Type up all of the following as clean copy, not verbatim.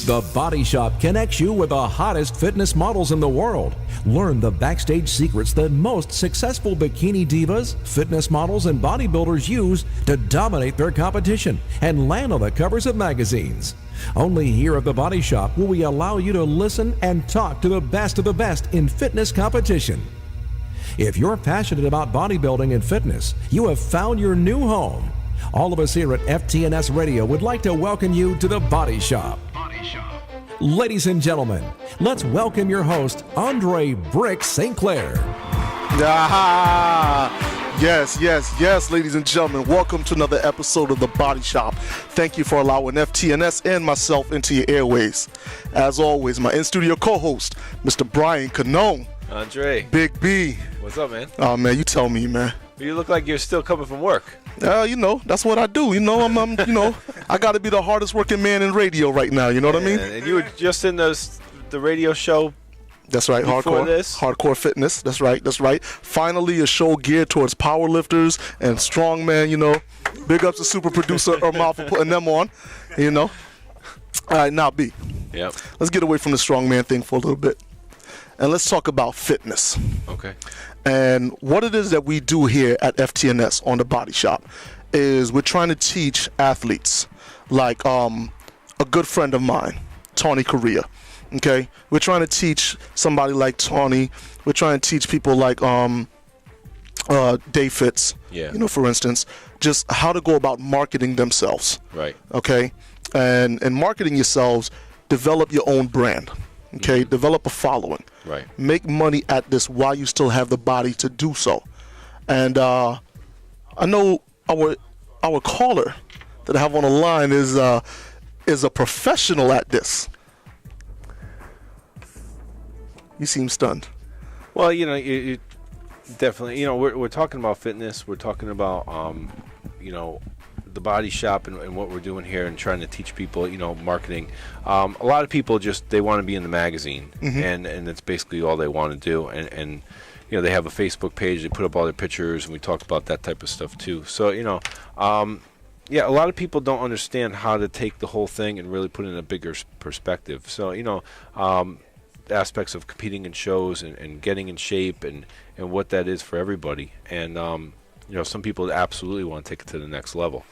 The Body Shop connects you with the hottest fitness models in the world. Learn the backstage secrets that most successful bikini divas, fitness models, and bodybuilders use to dominate their competition and land on the covers of magazines. Only here at the Body Shop will we allow you to listen and talk to the best of the best in fitness competition. If you're passionate about bodybuilding and fitness, you have found your new home. All of us here at FTNS Radio would like to welcome you to the Body Shop. Ladies and gentlemen, let's welcome your host, Andre Brick St. Clair. Yes, ladies and gentlemen. Welcome to another episode of The Body Shop. Thank you for allowing FTNS and myself into your airways. As always, my in-studio co-host, Mr. Brian Canone. Andre. Big B. What's up, man? Oh, man, you tell me, man. You look like you're still coming from work. That's what I do. I'm I got to be the hardest working man in radio right now. You know what I mean? And you were just in the radio show. That's right, hardcore fitness. That's right. Finally, a show geared towards powerlifters and strongman. Big ups to super producer Irma for putting them on. All right, now B. Yep. Let's get away from the strongman thing for a little bit, and let's talk about fitness. Okay. And what it is that we do here at FTNS on the Body Shop is we're trying to teach athletes, like a good friend of mine, Tawny Correa. Okay, we're trying to teach somebody like Tawny. We're trying to teach people like Dave Fitz. Yeah. For instance, just how to go about marketing themselves. Right. Okay, and marketing yourselves, develop your own brand. Okay, Mm-hmm. Develop a following. Right. Make money at this while you still have the body to do so. And I know our caller that I have on the line is a professional at this. You seem stunned. Well, you definitely, we're talking about fitness. We're talking about, the Body Shop and what we're doing here and trying to teach people, marketing. A lot of people they want to be in the magazine, Mm-hmm. and that's basically all they want to do. And they have a Facebook page. They put up all their pictures, and we talk about that type of stuff too. So, a lot of people don't understand how to take the whole thing and really put it in a bigger perspective. So, aspects of competing in shows and getting in shape and what that is for everybody. And, some people absolutely want to take it to the next level.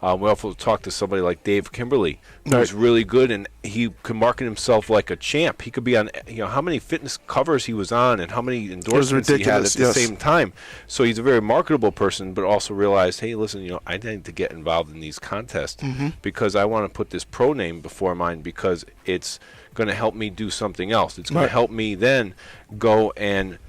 We also talked to somebody like Dave Kimberly, who's really good, and he can market himself like a champ. He could be on, how many fitness covers he was on and how many endorsements he had at the same time. So he's a very marketable person, but also realized, hey, listen, I need to get involved in these contests because I want to put this pro name before mine because it's going to help me do something else. It's going to help me then go and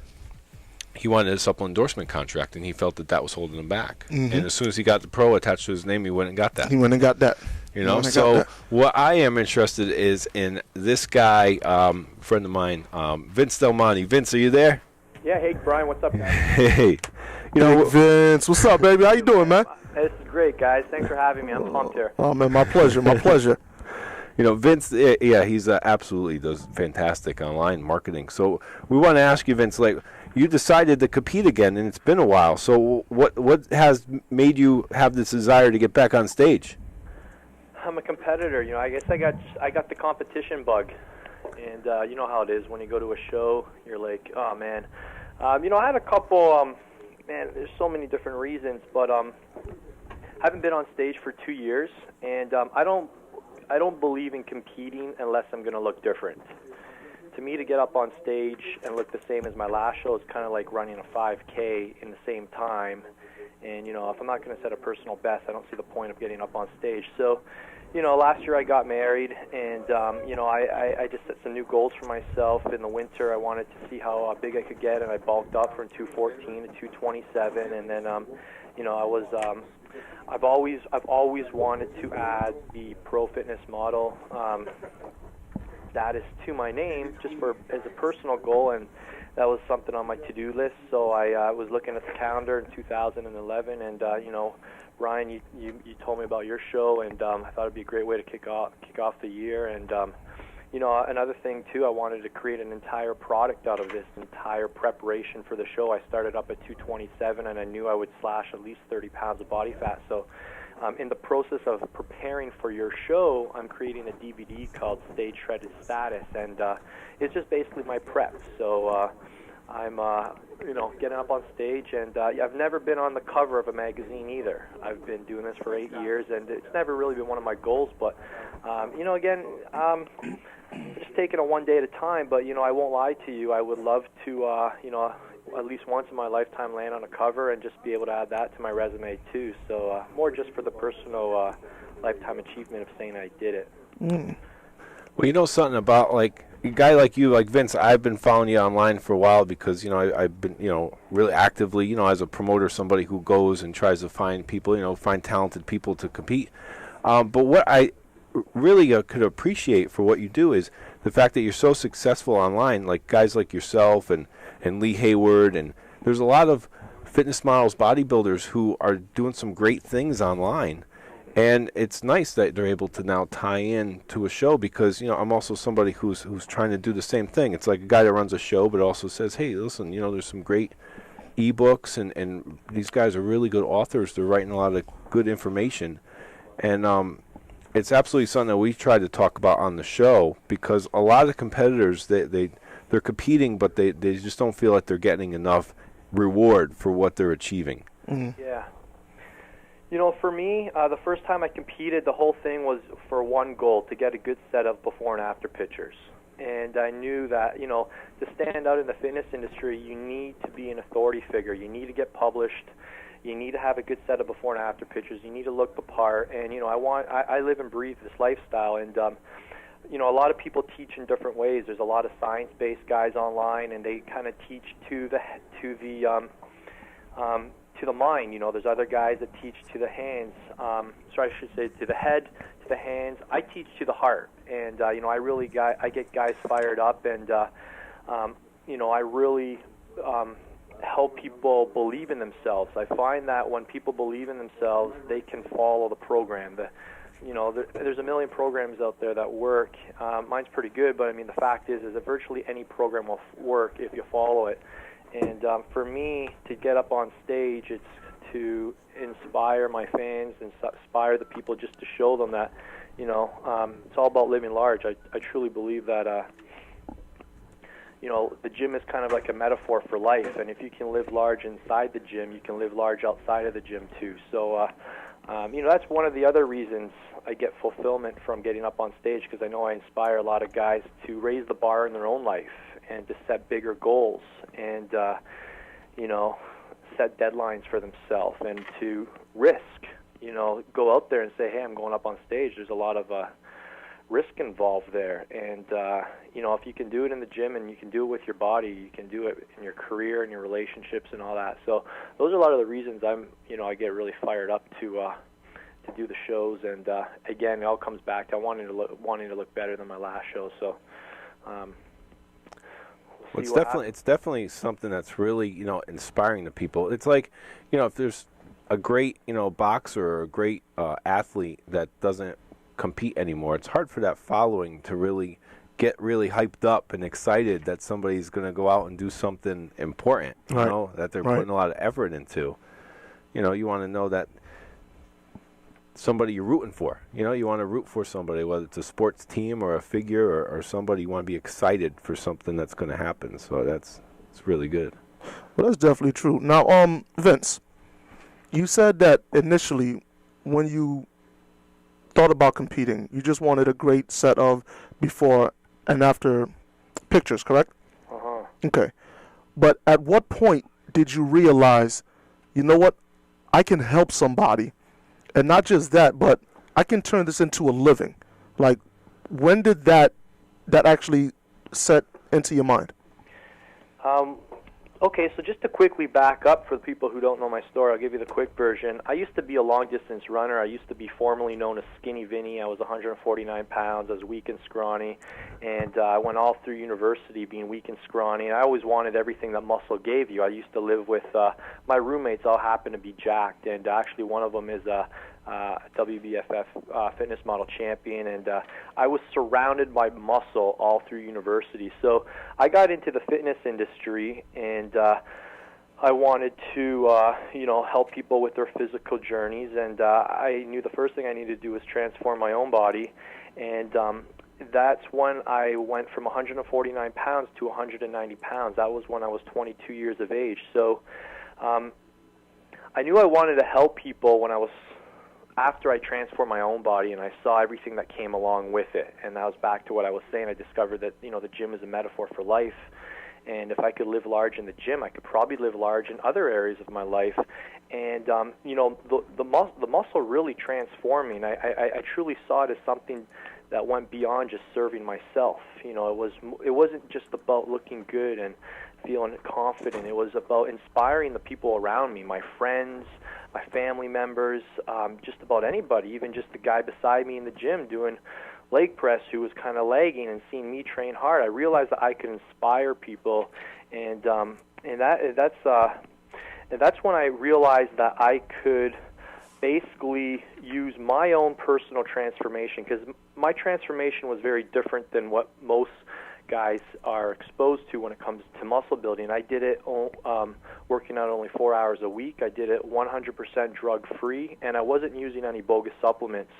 he wanted a supplemental endorsement contract, and he felt that was holding him back. And as soon as he got the pro attached to his name, he went and got that. So what I am interested is in this guy, friend of mine, Vince Delmonte. Vince, are you there? Yeah, hey, Brian, what's up, guys? Hey. Vince, what's up, baby? How you doing, man? This is great, guys. Thanks for having me. I'm pumped here. Oh, man, my pleasure. Vince, he's absolutely does fantastic online marketing. So we want to ask you, Vince, you decided to compete again, and it's been a while. So what has made you have this desire to get back on stage? I'm a competitor. I guess I got the competition bug, and you know how it is when you go to a show. You're like, oh man. I had a couple. There's so many different reasons, but haven't been on stage for 2 years, and I don't believe in competing unless I'm going to look different. To me, to get up on stage and look the same as my last show is kind of like running a 5K in the same time. And, if I'm not going to set a personal best, I don't see the point of getting up on stage. So, last year I got married, and, I just set some new goals for myself. In the winter, I wanted to see how big I could get, and I bulked up from 214 to 227. And then, I've always wanted to add the Pro Fitness Model status to my name just as a personal goal, and that was something on my to-do list. So I was looking at the calendar in 2011, and Ryan, you told me about your show, and I thought it'd be a great way to kick off the year. And you know, another thing too, I wanted to create an entire product out of this entire preparation for the show. I started up at 227, and I knew I would slash at least 30 pounds of body fat. So in the process of preparing for your show, I'm creating a DVD called Stage Shredded Status, and it's just basically my prep. So I'm, you know, getting up on stage, and I've never been on the cover of a magazine either. I've been doing this for 8 years, and it's never really been one of my goals. But, you know, again, just taking it one day at a time. But, you know, I won't lie to you. I would love to, you know, at least once in my lifetime land on a cover and just be able to add that to my resume too. So more just for the personal lifetime achievement of saying I did it. Well, you know something about, like, a guy like you, like Vince, I've been following you online for a while because, you know, I've been, you know, really actively, you know, as a promoter, somebody who goes and tries to find people, you know, find talented people to compete. But what I really could appreciate for what you do is the fact that you're so successful online, like guys like yourself and Lee Hayward, and there's a lot of fitness models, bodybuilders who are doing some great things online. And it's nice that they're able to now tie in to a show because, you know, I'm also somebody who's trying to do the same thing. It's like a guy that runs a show but also says, hey, listen, you know, there's some great ebooks and these guys are really good authors. They're writing a lot of good information. And it's absolutely something that we try to talk about on the show because a lot of competitors, they're competing, but they just don't feel like they're getting enough reward for what they're achieving. Mm-hmm. Yeah. You know, for me, the first time I competed, the whole thing was for one goal, to get a good set of before and after pictures. And I knew that, you know, to stand out in the fitness industry, you need to be an authority figure. You need to get published. You need to have a good set of before and after pictures. You need to look the part. And, you know, I live and breathe this lifestyle. And, you know, a lot of people teach in different ways. There's a lot of science-based guys online, and they kind of teach to the mind. You know, there's other guys that teach to the hands. Sorry, I should say to the head, to the hands. I teach to the heart, and you know, I get guys fired up, and you know, I really help people believe in themselves. I find that when people believe in themselves, they can follow the program. You know, there's a million programs out there that work. Mine's pretty good, but I mean, the fact is that virtually any program will work if you follow it. And for me, to get up on stage, it's to inspire my fans and inspire the people, just to show them that, you know, it's all about living large. I truly believe that, you know, the gym is kind of like a metaphor for life. And if you can live large inside the gym, you can live large outside of the gym too. So, you know, that's one of the other reasons I get fulfillment from getting up on stage, because I know I inspire a lot of guys to raise the bar in their own life and to set bigger goals and, you know, set deadlines for themselves and to risk, you know, go out there and say, hey, I'm going up on stage. There's a lot of risk involved there. And, you know, if you can do it in the gym and you can do it with your body, you can do it in your career and your relationships and all that. So those are a lot of the reasons you know, I get really fired up to do the shows. And, again, it all comes back to wanting to look better than my last show. So, well, it's definitely something that's really, you know, inspiring to people. It's like, you know, if there's a great, you know, boxer or a great athlete that doesn't compete anymore, it's hard for that following to really get really hyped up and excited that somebody's going to go out and do something important, you know, that they're putting a lot of effort into. You know, you want to know that somebody you're rooting for. You know, you want to root for somebody, whether it's a sports team or a figure or somebody. You want to be excited for something that's going to happen. So it's really good. Well, that's definitely true. Now, Vince, you said that initially when you thought about competing, you just wanted a great set of before and after pictures, correct? Uh-huh. Okay. But at what point did you realize, you know what, I can help somebody? And not just that, but I can turn this into a living. Like, when did that actually set into your mind? Okay, so just to quickly back up for the people who don't know my story, I'll give you the quick version. I used to be a long-distance runner. I used to be formerly known as Skinny Vinny. I was 149 pounds. I was weak and scrawny. And I went all through university being weak and scrawny. And I always wanted everything that muscle gave you. I used to live with my roommates all happened to be jacked. And actually one of them is WBFF Fitness Model champion, and I was surrounded by muscle all through university. So I got into the fitness industry, and I wanted to, help people with their physical journeys, and I knew the first thing I needed to do was transform my own body, and that's when I went from 149 pounds to 190 pounds. That was when I was 22 years of age. So I knew I wanted to help people after I transformed my own body, and I saw everything that came along with it. And that was back to what I was saying. I discovered that, the gym is a metaphor for life. And if I could live large in the gym, I could probably live large in other areas of my life. And, the muscle really transformed me. And I truly saw it as something that went beyond just serving myself. It wasn't just about looking good and feeling confident. It was about inspiring the people around me, my friends, my family members, just about anybody, even just the guy beside me in the gym doing leg press who was kind of lagging and seeing me train hard. I realized that I could inspire people, and that's when I realized that I could basically use my own personal transformation, because my transformation was very different than what most guys are exposed to when it comes to muscle building. I did it working out only 4 hours a week. I did it 100% drug-free, and I wasn't using any bogus supplements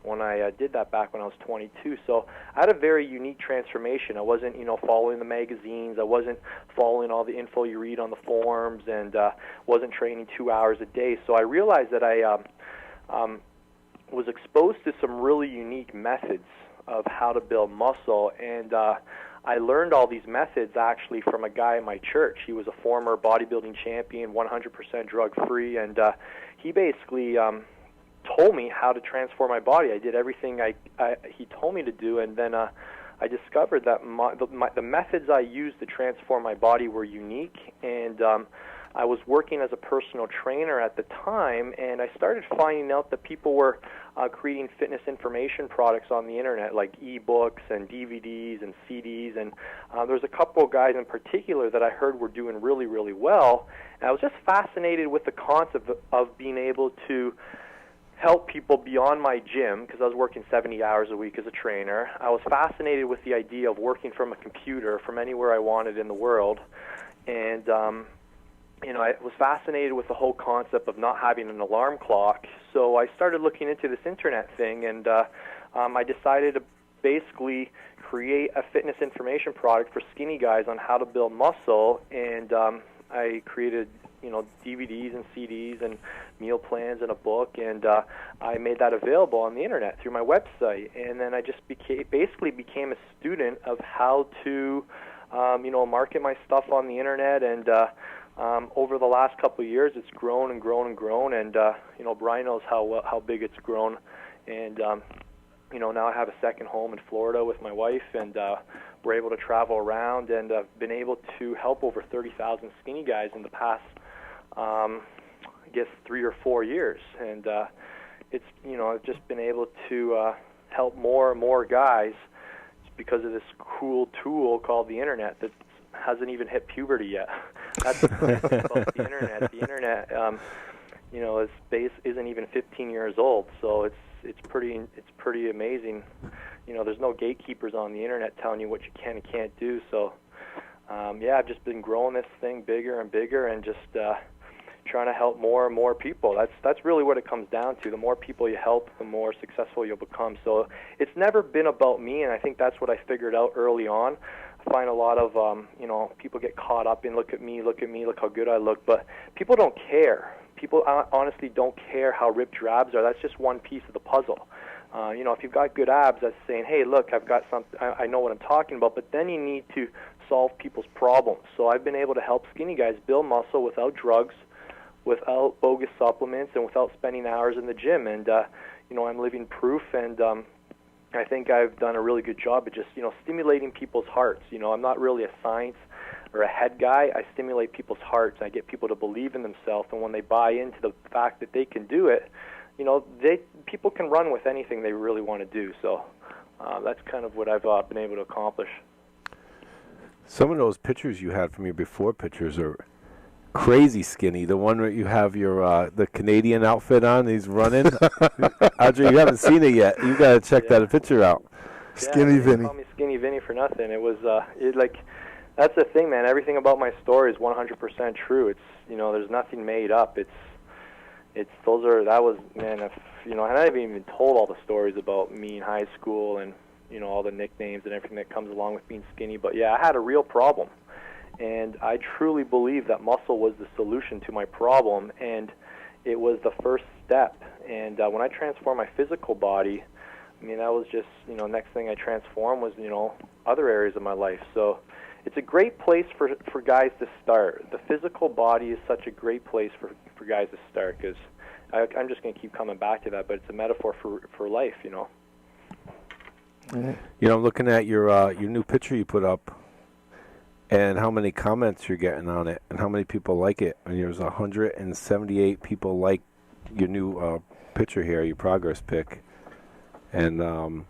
when I did that back when I was 22. So I had a very unique transformation. I wasn't, following the magazines. I wasn't following all the info you read on the forums, and wasn't training 2 hours a day. So I realized that I was exposed to some really unique methods of how to build muscle, and I learned all these methods actually from a guy in my church. He was a former bodybuilding champion, 100% drug-free, and he basically told me how to transform my body. I did everything he told me to do, and then I discovered that the methods I used to transform my body were unique, and I was working as a personal trainer at the time, and I started finding out that people were creating fitness information products on the internet, like e-books and DVDs and CDs, and there's a couple of guys in particular that I heard were doing really, really well, and I was just fascinated with the concept of being able to help people beyond my gym, because I was working 70 hours a week as a trainer. I was fascinated with the idea of working from a computer from anywhere I wanted in the world, and I was fascinated with the whole concept of not having an alarm clock. So I started looking into this internet thing, and I decided to basically create a fitness information product for skinny guys on how to build muscle, and I created DVDs and CDs and meal plans and a book, and I made that available on the internet through my website. And then I just basically became a student of how to market my stuff on the internet, and over the last couple of years it's grown and grown and grown, and Brian knows how big it's grown, and now I have a second home in Florida with my wife, and we're able to travel around, and I've been able to help over 30,000 skinny guys in the past I guess 3 or 4 years, and it's I've just been able to help more and more guys just because of this cool tool called the internet that hasn't even hit puberty yet. That's the thing about the internet. The internet, isn't even 15 years old, so it's pretty amazing. There's no gatekeepers on the internet telling you what you can and can't do. So I've just been growing this thing bigger and bigger, and just trying to help more and more people. That's really what it comes down to. The more people you help, the more successful you'll become. So it's never been about me, and I think that's what I figured out early on. I find a lot of people get caught up in look at me, look how good I look, but people don't care. People honestly don't care how ripped your abs are. That's just one piece of the puzzle. If you've got good abs, that's saying, hey, look, I've got something, I know what I'm talking about, but then you need to solve people's problems. So I've been able to help skinny guys build muscle without drugs, without bogus supplements, and without spending hours in the gym. And I'm living proof, and I think I've done a really good job of just stimulating people's hearts. I'm not really a science or a head guy. I stimulate people's hearts, and I get people to believe in themselves, and when they buy into the fact that they can do it, people can run with anything they really want to do. So that's kind of what I've been able to accomplish. Some of those pictures you had from your before pictures are crazy skinny, the one where you have your the Canadian outfit on, he's running. Audrey, you haven't seen it yet. You got to check that picture out. Skinny Vinny. They call me Skinny Vinny for nothing. It was that's the thing, man. Everything about my story is 100% true. It's, there's nothing made up. If, and I haven't even told all the stories about me in high school and, all the nicknames and everything that comes along with being skinny. But yeah, I had a real problem. And I truly believe that muscle was the solution to my problem, and it was the first step. And when I transformed my physical body, that was just, next thing I transformed was, other areas of my life. So it's a great place for guys to start. The physical body is such a great place for guys to start, because I'm just going to keep coming back to that, but it's a metaphor for life, I'm looking at your new picture you put up, and how many comments you're getting on it, and how many people like it. And there's 178 people like your new picture here, your progress pic, and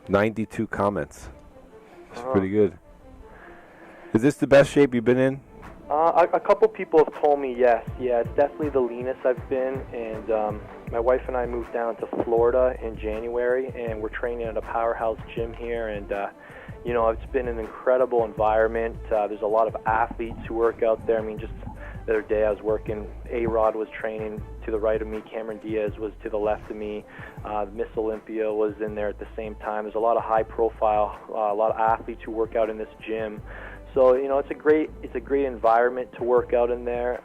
92 comments. It's pretty good. Is this the best shape you've been in? A couple people have told me yes. Yeah, it's definitely the leanest I've been, and my wife and I moved down to Florida in January, and we're training at a powerhouse gym here, and it's been an incredible environment. There's a lot of athletes who work out there. Just the other day I was working, A-Rod was training to the right of me, Cameron Diaz was to the left of me, Miss Olympia was in there at the same time. There's a lot of high profile, a lot of athletes who work out in this gym. So, it's a great environment to work out in there.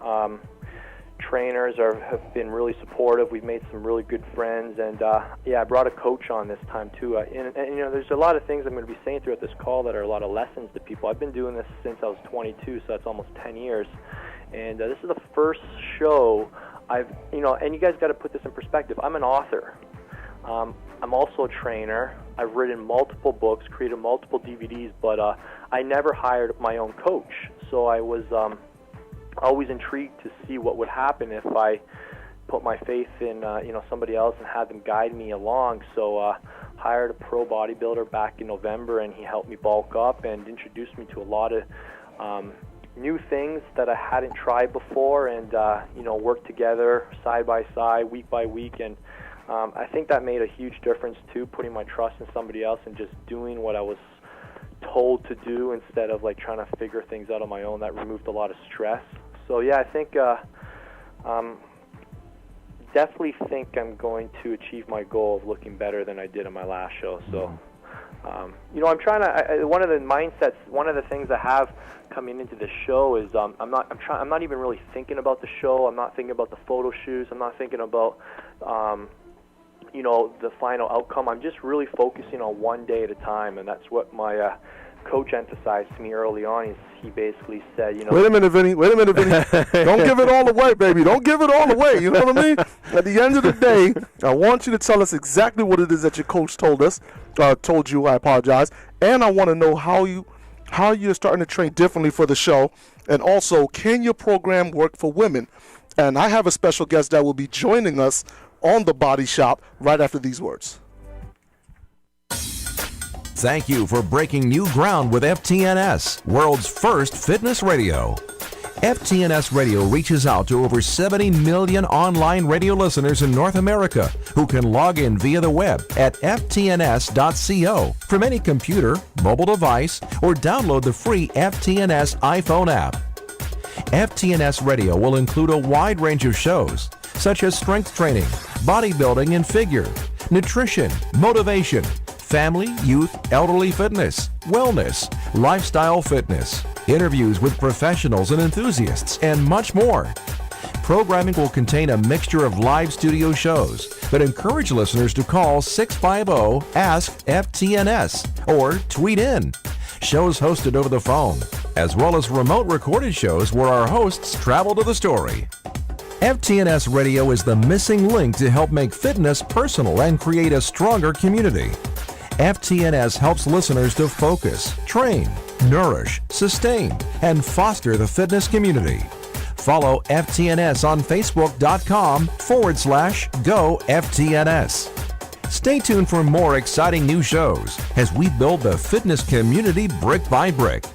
Trainers have been really supportive. We've made some really good friends, and I brought a coach on this time too. And there's a lot of things I'm going to be saying throughout this call that are a lot of lessons to people. I've been doing this since I was 22, so that's almost 10 years. And this is the first show and you guys got to put this in perspective. I'm an author. I'm also a trainer. I've written multiple books, created multiple DVDs, but I never hired my own coach. So I was always intrigued to see what would happen if I put my faith in somebody else and had them guide me along. So hired a pro bodybuilder back in November, and he helped me bulk up and introduced me to a lot of new things that I hadn't tried before, and worked together side by side, week by week, and I think that made a huge difference too, putting my trust in somebody else and just doing what I was told to do instead of trying to figure things out on my own. That removed a lot of stress. So yeah, I think definitely think I'm going to achieve my goal of looking better than I did in my last show. So I'm trying to. One of the things I have coming into the show is I'm not even really thinking about the show. I'm not thinking about the photo shoots. I'm not thinking about the final outcome. I'm just really focusing on one day at a time, and that's what my coach emphasized to me early on. He basically said, Wait a minute, Vinny. Don't give it all away, baby. Don't give it all away. You know what I mean? At the end of the day, I want you to tell us exactly what it is that your coach told you. I apologize. And I want to know how you're starting to train differently for the show. And also, can your program work for women? And I have a special guest that will be joining us on The Body Shop right after these words. Thank you for breaking new ground with FTNS, world's first fitness radio. FTNS Radio reaches out to over 70 million online radio listeners in North America who can log in via the web at ftns.co from any computer, mobile device, or download the free FTNS iPhone app. FTNS Radio will include a wide range of shows such as strength training, bodybuilding and figure, nutrition, motivation, family, youth, elderly fitness, wellness, lifestyle fitness, interviews with professionals and enthusiasts, and much more. Programming will contain a mixture of live studio shows, but encourage listeners to call 650-ASK-FTNS or tweet in. Shows hosted over the phone, as well as remote recorded shows where our hosts travel to the story. FTNS Radio is the missing link to help make fitness personal and create a stronger community. FTNS helps listeners to focus, train, nourish, sustain, and foster the fitness community. Follow FTNS on Facebook.com/GoFTNS. Stay tuned for more exciting new shows as we build the fitness community brick by brick.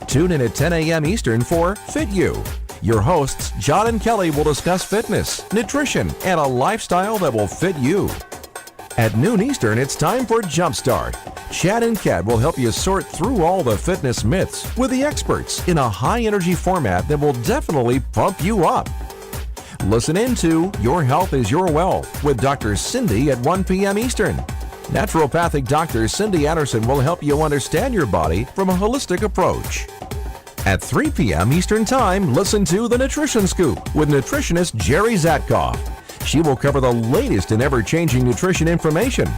Tune in at 10 a.m. Eastern for Fit You, Your hosts, John and Kelly, will discuss fitness, nutrition, and a lifestyle that will fit you. At noon Eastern, it's time for Jumpstart. Chad and Kat will help you sort through all the fitness myths with the experts in a high-energy format that will definitely pump you up. Listen into Your Health is Your Wealth with Dr. Cindy at 1 p.m. Eastern. Naturopathic Dr. Cindy Anderson will help you understand your body from a holistic approach. At 3 p.m. Eastern Time, listen to The Nutrition Scoop with nutritionist Jerry Zatkoff. She will cover the latest and ever-changing nutrition information.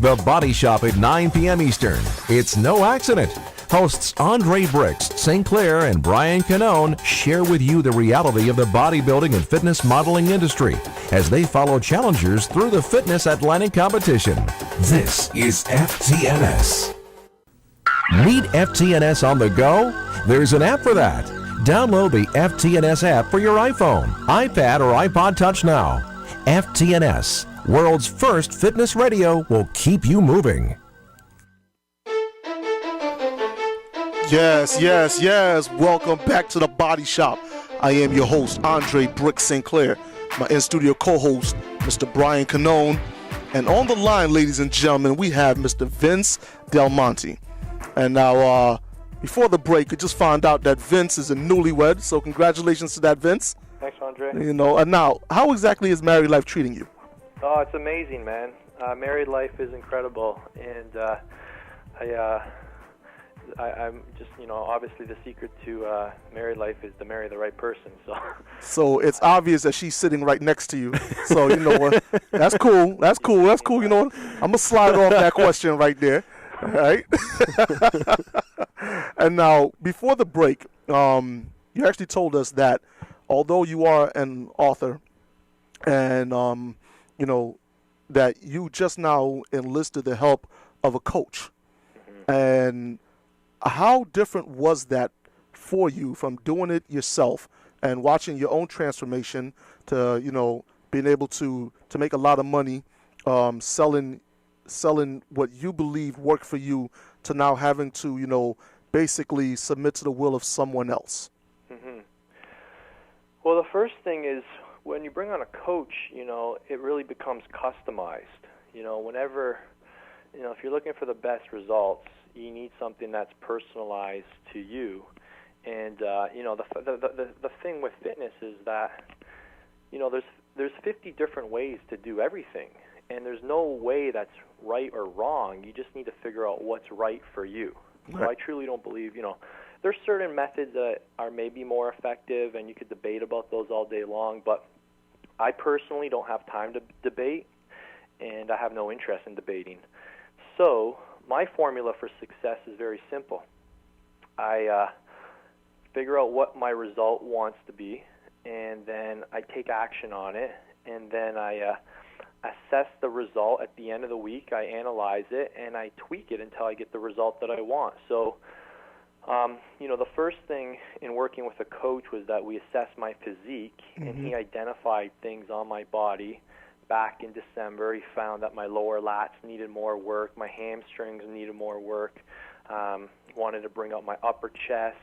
The Body Shop at 9 p.m. Eastern. It's no accident. Hosts Andre Bricks, St. Clair, and Brian Canone share with you the reality of the bodybuilding and fitness modeling industry as they follow challengers through the Fitness Atlantic competition. This is FTNS. Need FTNS on the go? There's an app for that. Download the FTNS app for your iPhone, iPad, or iPod Touch now. FTNS, world's first fitness radio, will keep you moving. Yes. Welcome back to the Body Shop. I am your host, Andre Bricks St. Clair. My in-studio co-host, Mr. Brian Canone. And on the line, ladies and gentlemen, we have Mr. Vince Delmonte. And now, before the break, I just found out that Vince is a newlywed, so congratulations to that, Vince. Thanks, Andre. You know, and now, how exactly is married life treating you? Oh, it's amazing, man. Married life is incredible, and I'm just, obviously the secret to married life is to marry the right person. So it's obvious that she's sitting right next to you. So you know what? That's cool. You know what? I'm gonna slide off that question right there. All right. And now, before the break, you actually told us that although you are an author, and that you just now enlisted the help of a coach, and how different was that for you from doing it yourself and watching your own transformation to, being able to make a lot of money, selling what you believe worked for you, to now having to, basically submit to the will of someone else? Mm-hmm. Well, the first thing is when you bring on a coach, it really becomes customized. Whenever, if you're looking for the best results, you need something that's personalized to you. And the thing with fitness is that there's 50 different ways to do everything, and there's no way that's right or wrong. You just need to figure out what's right for you. Right. So I truly don't believe there's certain methods that are maybe more effective, and you could debate about those all day long, but I personally don't have time to debate, and I have no interest in debating. So my formula for success is very simple. I figure out what my result wants to be, and then I take action on it, and then I assess the result at the end of the week. I analyze it, and I tweak it until I get the result that I want. So, the first thing in working with a coach was that we assessed my physique, and he identified things on my body. Back in December, he found that my lower lats needed more work, my hamstrings needed more work, wanted to bring up my upper chest,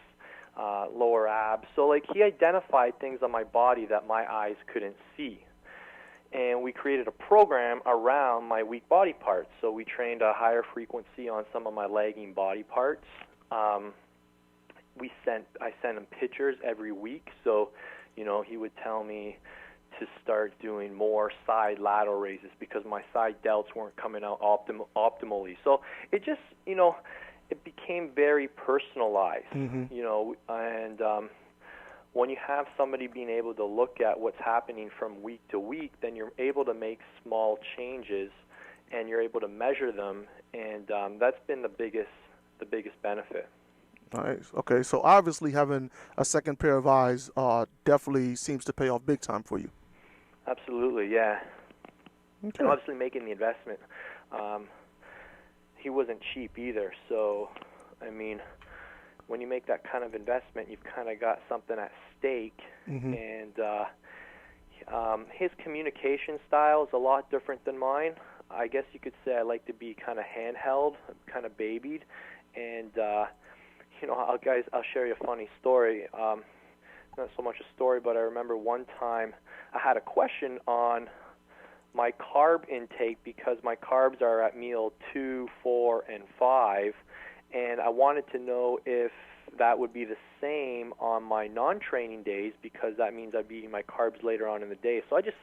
lower abs. So, he identified things on my body that my eyes couldn't see. And we created a program around my weak body parts. So we trained a higher frequency on some of my lagging body parts. I sent him pictures every week. So, he would tell me to start doing more side lateral raises because my side delts weren't coming out optimally. So it just, it became very personalized, and when you have somebody being able to look at what's happening from week to week, then you're able to make small changes, and you're able to measure them, and that's been the biggest benefit. Nice. Okay, so obviously having a second pair of eyes definitely seems to pay off big time for you. Absolutely, yeah. Okay. And obviously making the investment. He wasn't cheap either, so, when you make that kind of investment, you've kind of got something at stake, and his communication style is a lot different than mine. I guess you could say I like to be kind of handheld, kind of babied, and I'll share you a funny story. not so much a story, but I remember one time I had a question on my carb intake because my carbs are at meal 2, 4, and 5, and I wanted to know if that would be the same on my non-training days because that means I'd be eating my carbs later on in the day. So I just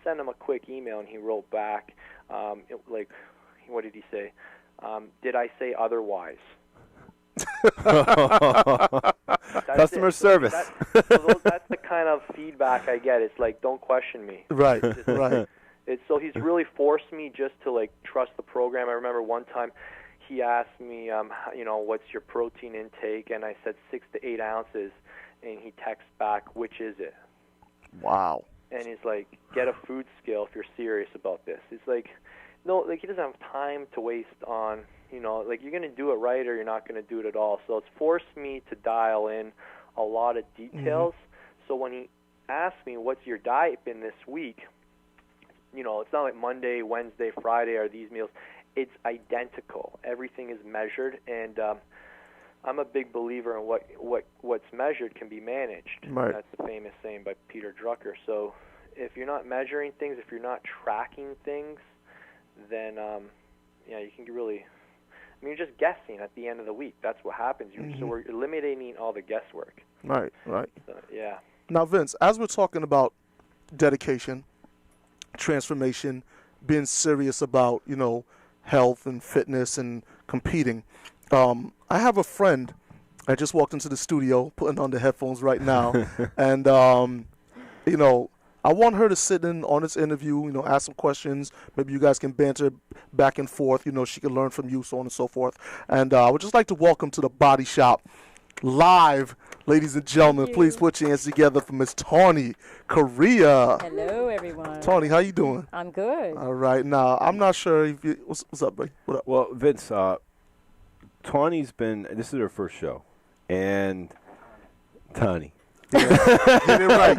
sent him a quick email, and he wrote back, what did he say? Did I say otherwise? Customer service. That's the kind of feedback I get. It's like, don't question me. Right, right. So he's really forced me just to like trust the program. I remember one time he asked me, what's your protein intake, and I said 6 to 8 ounces, and he texts back, which is it? Wow. And he's like, get a food scale if you're serious about this. It's like, no, like he doesn't have time to waste on, like you're going to do it right or you're not going to do it at all. So it's forced me to dial in a lot of details. So when he asked me, what's your diet been this week, it's not like Monday, Wednesday, Friday are these meals. It's identical. Everything is measured, and I'm a big believer in what's measured can be managed. Right. That's the famous saying by Peter Drucker. So if you're not measuring things, if you're not tracking things, then you can really, you're just guessing at the end of the week. That's what happens. So we're eliminating all the guesswork. Right, right. So, yeah. Now, Vince, as we're talking about dedication, transformation, being serious about, health and fitness and competing, I have a friend. I just walked into the studio, putting on the headphones right now, and, I want her to sit in on this interview, ask some questions. Maybe you guys can banter back and forth. She can learn from you, so on and so forth. And I would just like to welcome to the Body Shop live, ladies and gentlemen. Please put your hands together for Miss Tawny Korea. Hello, everyone. Tawny, how you doing? I'm good. All right. Now, I'm not sure if you... What's up, buddy? What up? Well, Vince, Tawny's been... This is her first show. And... Tawny. Get it right.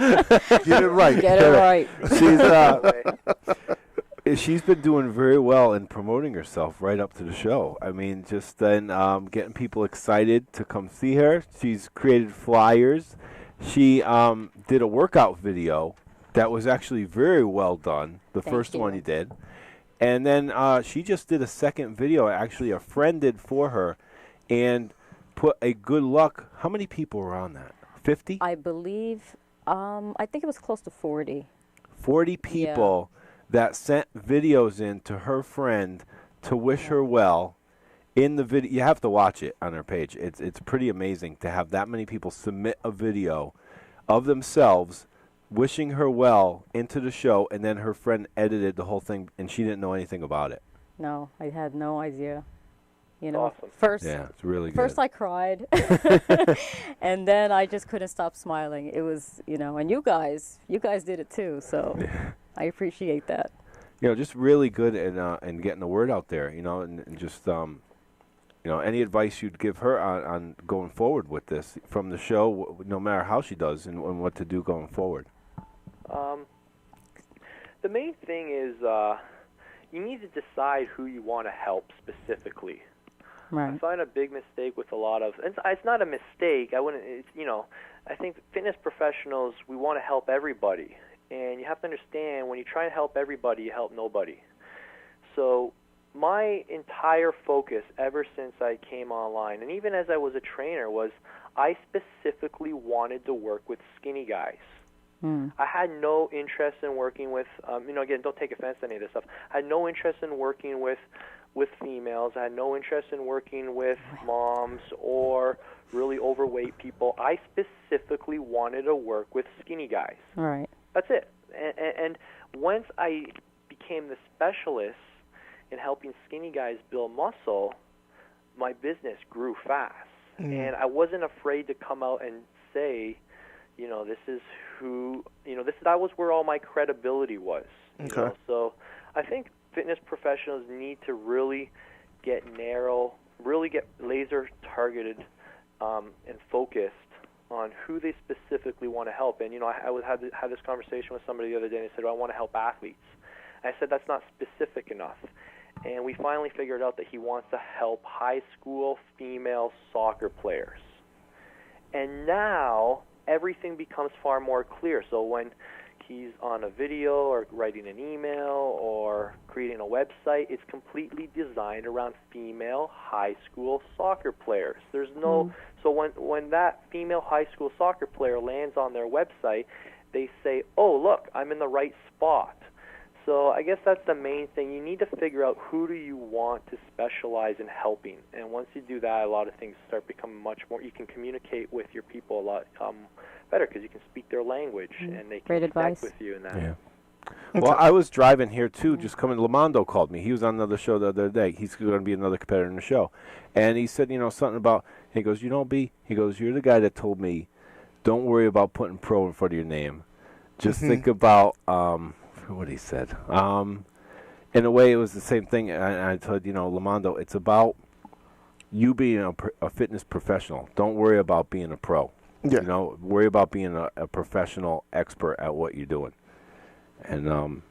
Get it right. Get it right. She's been doing very well in promoting herself right up to the show. I mean, just then getting people excited to come see her. She's created flyers. She did a workout video that was actually very well done, the first one you did. And then she just did a second video, actually a friend did for her, and put a good luck. How many people were on that? 50? I believe, I think it was close to 40. 40 people that sent videos in to her friend to wish her well. In the video, you have to watch it on her page. It's pretty amazing to have that many people submit a video of themselves wishing her well into the show, and then her friend edited the whole thing, and she didn't know anything about it. No, I had no idea. Awesome. First, it's really good. First I cried, and then I just couldn't stop smiling. It was, and you guys did it too, so I appreciate that. Just really good in getting the word out there, and just, any advice you'd give her on going forward with this from the show, no matter how she does, and what to do going forward. The main thing is you need to decide who you want to help specifically. Right. I find a big mistake with a lot of, it's not a mistake. I think fitness professionals, we want to help everybody. And you have to understand, when you try and help everybody, you help nobody. So my entire focus ever since I came online, and even as I was a trainer, was I specifically wanted to work with skinny guys. I had no interest in working with, again, don't take offense to any of this stuff. I had no interest in working with females. I had no interest in working with moms or really overweight people. I specifically wanted to work with skinny guys. Right. That's it. And once I became the specialist in helping skinny guys build muscle, my business grew fast. And I wasn't afraid to come out and say, this is who, that was where all my credibility was. Okay. So I think fitness professionals need to really get narrow, really get laser targeted and focused on who they specifically want to help. And, I had this conversation with somebody the other day, and they said, I want to help athletes. And I said, that's not specific enough. And we finally figured out that he wants to help high school female soccer players. And now everything becomes far more clear. So when he's on a video or writing an email or creating a website, it's completely designed around female high school soccer players. There's no so when that female high school soccer player lands on their website, they say, "Oh, look, I'm in the right spot." So I guess that's the main thing. You need to figure out who do you want to specialize in helping. And once you do that, a lot of things start becoming much more, you can communicate with your people a lot better because you can speak their language and they can connect with you in that. Yeah. Well, I was driving here, too, just coming. Lamando called me. He was on another show the other day. He's going to be another competitor in the show. And he said, something about, he goes, B, he goes, you're the guy that told me, don't worry about putting pro in front of your name. Just think about, what he said. In a way, it was the same thing. I told, Lamando, it's about you being a fitness professional. Don't worry about being a pro. Yeah. Worry about being a professional expert at what you're doing. And,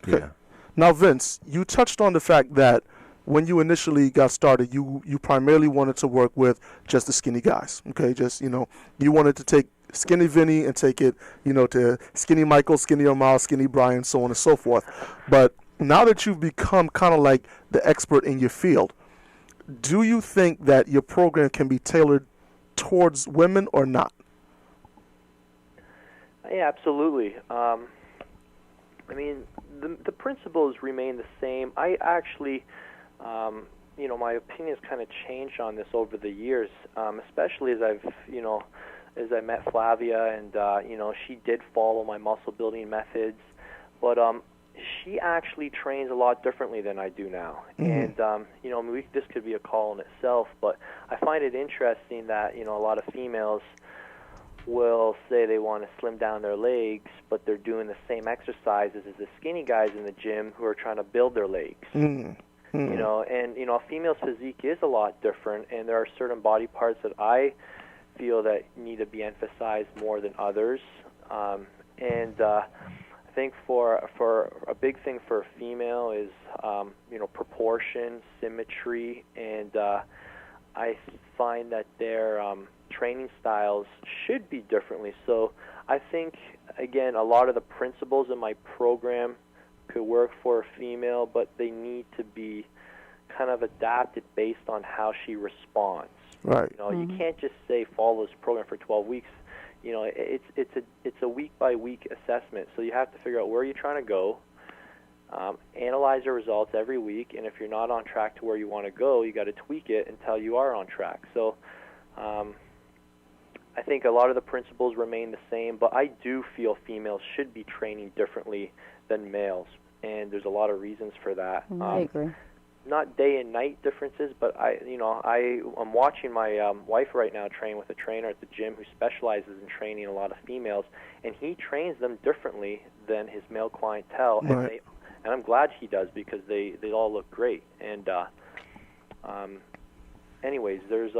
yeah. Now, Vince, you touched on the fact that when you initially got started, you primarily wanted to work with just the skinny guys, okay? Just, you wanted to take Skinny Vinny and take it, to Skinny Michael, Skinny Amal, Skinny Brian, so on and so forth. But now that you've become kind of like the expert in your field, do you think that your program can be tailored towards women or not? Yeah, absolutely. I mean, the principles remain the same. I actually, my opinion's kind of changed on this over the years, especially as I've, as I met Flavia and, she did follow my muscle building methods, but she actually trains a lot differently than I do now. And, this could be a call in itself, but I find it interesting that, a lot of females will say they want to slim down their legs, but they're doing the same exercises as the skinny guys in the gym who are trying to build their legs. And a female's physique is a lot different, and there are certain body parts that I feel that need to be emphasized more than others. I think for a big thing for a female is proportion, symmetry, and I find that their training styles should be differently. So I think, again, a lot of the principles in my program could work for a female, but they need to be kind of adapted based on how she responds. Right. You can't just say follow this program for 12 weeks. It's a week by week assessment. So you have to figure out where you're trying to go, analyze your results every week, and if you're not on track to where you want to go, you got to tweak it until you are on track. So I think a lot of the principles remain the same, but I do feel females should be training differently than males, and there's a lot of reasons for that. I agree. Not day and night differences, but I'm watching my wife right now train with a trainer at the gym who specializes in training a lot of females, and he trains them differently than his male clientele, right. And I'm glad he does because they all look great. And anyways, there's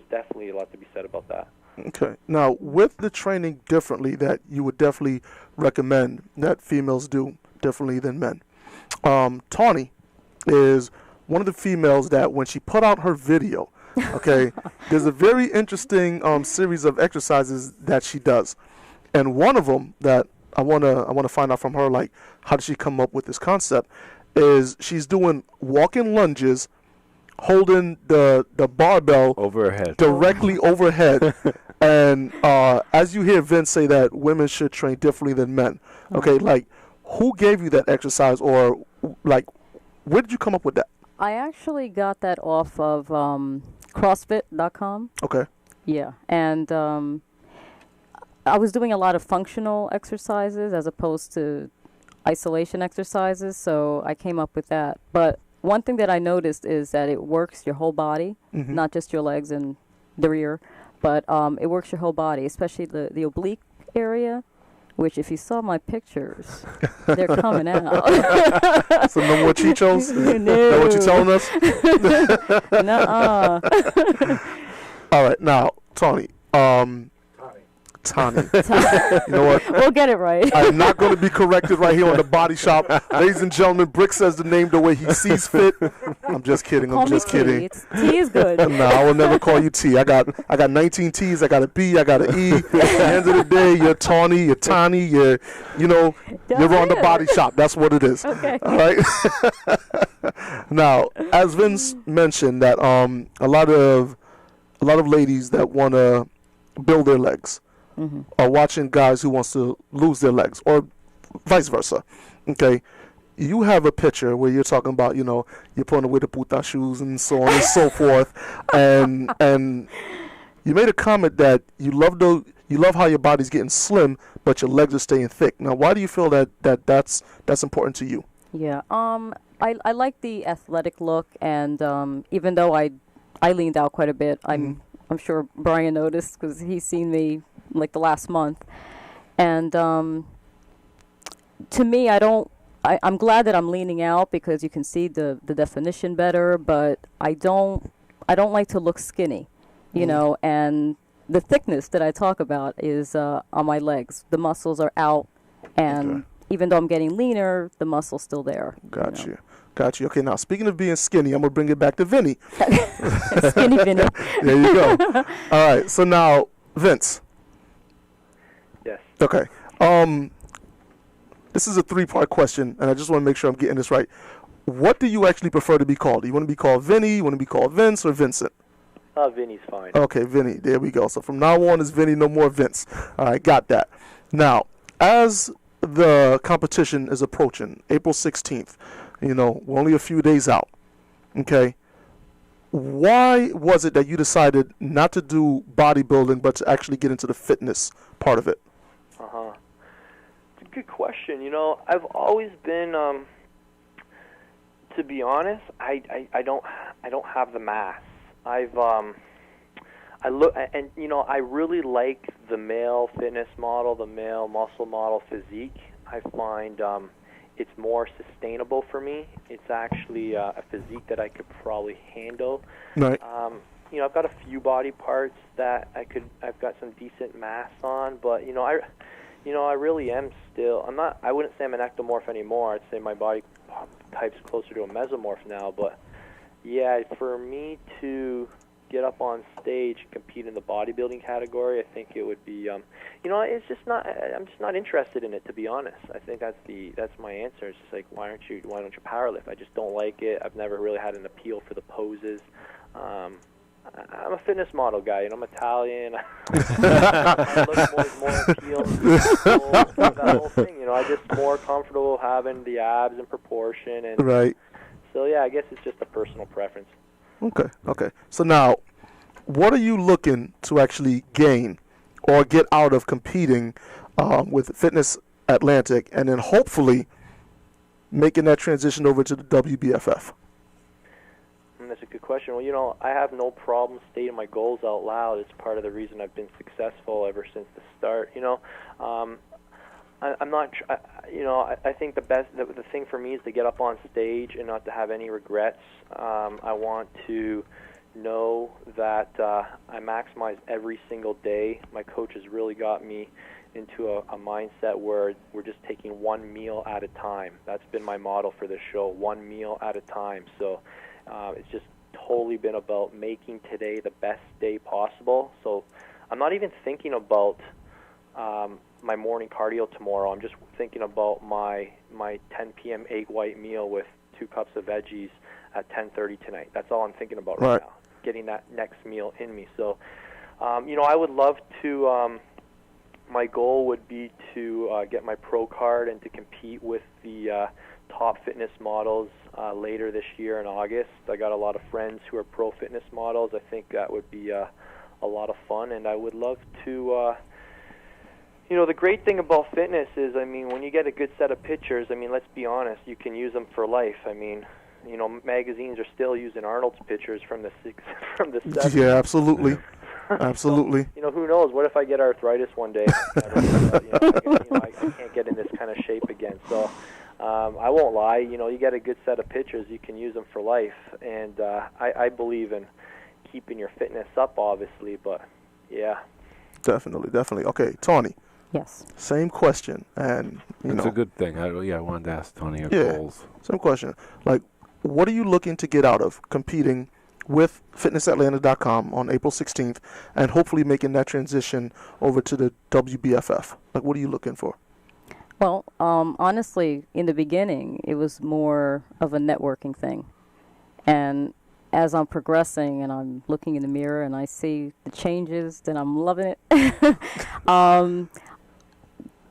definitely a lot to be said about that. Okay. Now, with the training differently that you would definitely recommend that females do differently than men, Tawny is one of the females that when she put out her video, okay, there's a very interesting series of exercises that she does, and one of them that I wanna find out from her, like, how did she come up with this concept, is she's doing walking lunges, holding the barbell over her head, directly overhead, and as you hear Vince say that women should train differently than men, okay, like, who gave you that exercise, or like, where did you come up with that? I actually got that off of CrossFit.com. Okay. Yeah, and I was doing a lot of functional exercises as opposed to isolation exercises, so I came up with that. But one thing that I noticed is that it works your whole body, not just your legs and the rear, but it works your whole body, especially the oblique area, which if you saw my pictures, they're coming out. So no more chichos? No. Is that what you're telling us? Nuh-uh. All right, now, Tawny, Tani. You know what? We'll get it right. I'm not going to be corrected right here on the Body Shop. Ladies and gentlemen, Brick says the name the way he sees fit. I'm just kidding. Call I'm me just kidding. T is good. No, I will never call you T. I got 19 T's. I got a B. I got an E. At the end of the day, you're Tawny. You're Tani. You're on the Body Shop. That's what it is. Okay. All right. Now, as Vince mentioned, that a lot of ladies that want to build their legs are watching guys who wants to lose their legs, or vice versa. Okay. You have a picture where you're talking about, you're putting away the puta shoes and so on and so forth, and you made a comment that you love how your body's getting slim, but your legs are staying thick. Now, why do you feel that's important to you? Yeah. I like the athletic look, and even though I leaned out quite a bit, I'm sure Brian noticed because he's seen me like the last month, and to me, I'm glad that I'm leaning out because you can see the definition better, but I don't like to look skinny, and the thickness that I talk about is on my legs. The muscles are out, and even though I'm getting leaner, the muscle's still there. Got you. Okay, now speaking of being skinny, I'm going to bring it back to Vinny. Skinny Vinny. There you go. All right, so now, Vince. Yes. Okay. This is a 3-part question, and I just want to make sure I'm getting this right. What do you actually prefer to be called? Do you want to be called Vinny, you want to be called Vince, or Vincent? Vinny's fine. Okay, Vinny. There we go. So from now on, it's Vinny, no more Vince. All right, got that. Now, as the competition is approaching, April 16th, we're only a few days out, okay? Why was it that you decided not to do bodybuilding, but to actually get into the fitness part of it? It's a good question. I've always been, to be honest, I don't have the mass. I really like the male fitness model, the male muscle model physique. I find it's more sustainable for me. It's actually a physique that I could probably handle. Right. I've got a few body parts that I've got some decent mass on, but I really am still. I wouldn't say I'm an ectomorph anymore. I'd say my body type's closer to a mesomorph now. But yeah, for me to get up on stage and compete in the bodybuilding category, I think it would be, it's just not. I'm just not interested in it, to be honest. I think that's my answer. It's just like, why don't you powerlift? I just don't like it. I've never really had an appeal for the poses. I'm a fitness model guy. I'm Italian. I look more appeal. That whole thing. I'm just more comfortable having the abs in proportion. And right. So yeah, I guess it's just a personal preference. Okay. So now, what are you looking to actually gain or get out of competing with Fitness Atlantic, and then hopefully making that transition over to the WBFF? That's a good question. Well, I have no problem stating my goals out loud. It's part of the reason I've been successful ever since the start. I'm not. I think the thing for me is to get up on stage and not to have any regrets. I want to know that I maximize every single day. My coach has really got me into a mindset where we're just taking one meal at a time. That's been my model for this show, one meal at a time. So it's just totally been about making today the best day possible. So I'm not even thinking about my morning cardio tomorrow. I'm just thinking about my 10 p.m. egg white meal with 2 cups of veggies at 10:30 tonight. That's all I'm thinking about right now, getting that next meal in me. So, I would love to, my goal would be to get my pro card and to compete with the top fitness models later this year in August. I got a lot of friends who are pro fitness models. I think that would be a lot of fun, and I would love to... the great thing about fitness is, when you get a good set of pictures, let's be honest, you can use them for life. Magazines are still using Arnold's pictures from the 70s. Yeah, absolutely. Absolutely. So, who knows? What if I get arthritis one day? I can't get in this kind of shape again. So I won't lie. You get a good set of pictures, you can use them for life. And I believe in keeping your fitness up, obviously. But, yeah. Definitely, definitely. Okay, Tawny, Yes. same question, and It's a good thing. I wanted to ask Tony your Yeah. goals. same question. Like, what are you looking to get out of competing with FitnessAtlanta.com on April 16th, and hopefully making that transition over to the WBFF? Like, what are you looking for? Well, honestly, in the beginning, it was more of a networking thing. And as I'm progressing and I'm looking in the mirror and I see the changes, then I'm loving it.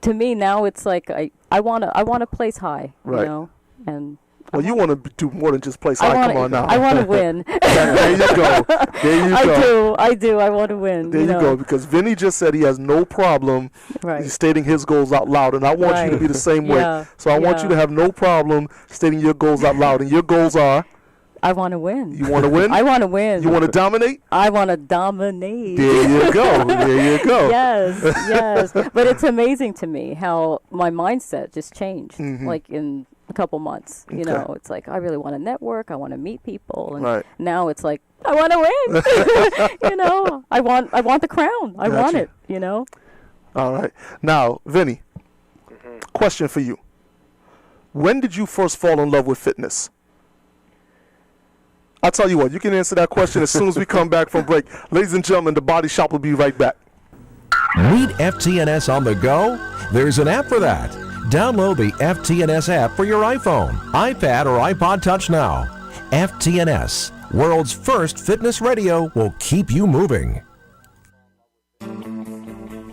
To me now, it's like I wanna place high, Right. you know, and Well, you want to do more than just place high. Come on now. I want to win. There you go. There you go. I do. I want to win. There you know? go. Because Vinny just said he has no problem Right. stating his goals out loud, and I want you to be the same way. Yeah. So I want you to have no problem stating your goals out loud, and your goals are: I want to win. you want to win, I want to win. you want to dominate. I want to dominate. There you go. There you go. Yes, yes. But it's amazing to me how my mindset just changed, like in a couple months. You Okay. know, it's like I really want to network. I want to meet people, and Right. now it's like I want to win. You know, I want the crown. I want Gotcha. it. You know. All right. Now, Vinny, question for you: when did you first fall in love with fitness? I'll tell you what, you can answer that question as soon as we come back from break. Ladies and gentlemen, the Body Shop will be right back. Need FTNS on the go? There's an app for that. Download the FTNS app for your iPhone, iPad, or iPod Touch now. FTNS, world's first fitness radio, will keep you moving.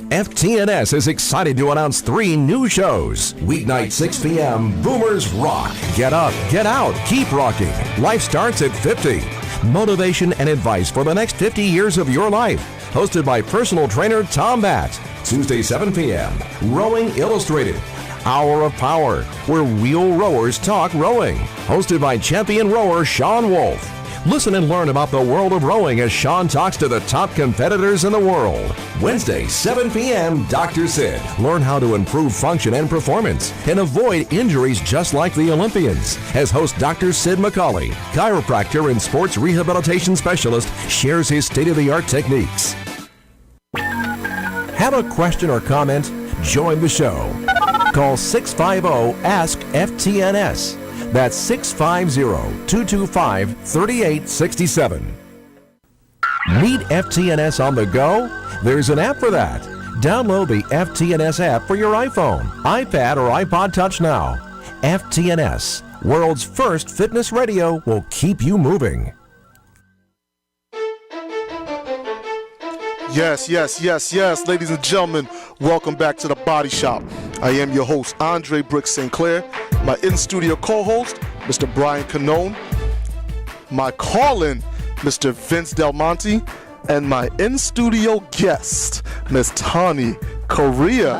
FTNS is excited to announce 3 new shows. Weeknight 6 p.m. Boomers Rock. Get up, get out, keep rocking. Life starts at 50. Motivation and advice for the next 50 years of your life. Hosted by personal trainer Tom Batt. Tuesday 7 p.m. Rowing Illustrated. Hour of Power, where real rowers talk rowing. Hosted by champion rower Sean Wolf. Listen and learn about the world of rowing as Sean talks to the top competitors in the world. Wednesday, 7 p.m., Dr. Sid. Learn how to improve function and performance and avoid injuries just like the Olympians. As host Dr. Sid McCauley, chiropractor and sports rehabilitation specialist, shares his state-of-the-art techniques. Have a question or comment? Join the show. Call 650-ASK-FTNS. That's 650-225-3867. Need FTNS on the go? There's an app for that. Download the FTNS app for your iPhone, iPad, or iPod Touch now. FTNS, world's first fitness radio, will keep you moving. Yes, yes, yes, yes. Ladies and gentlemen, welcome back to the Body Shop. I am your host, Andre Brooks St. Clair. My in-studio co-host, Mr. Brian Canone. My call-in, Mr. Vince Delmonte. And my in-studio guest, Miss Tawny Correa.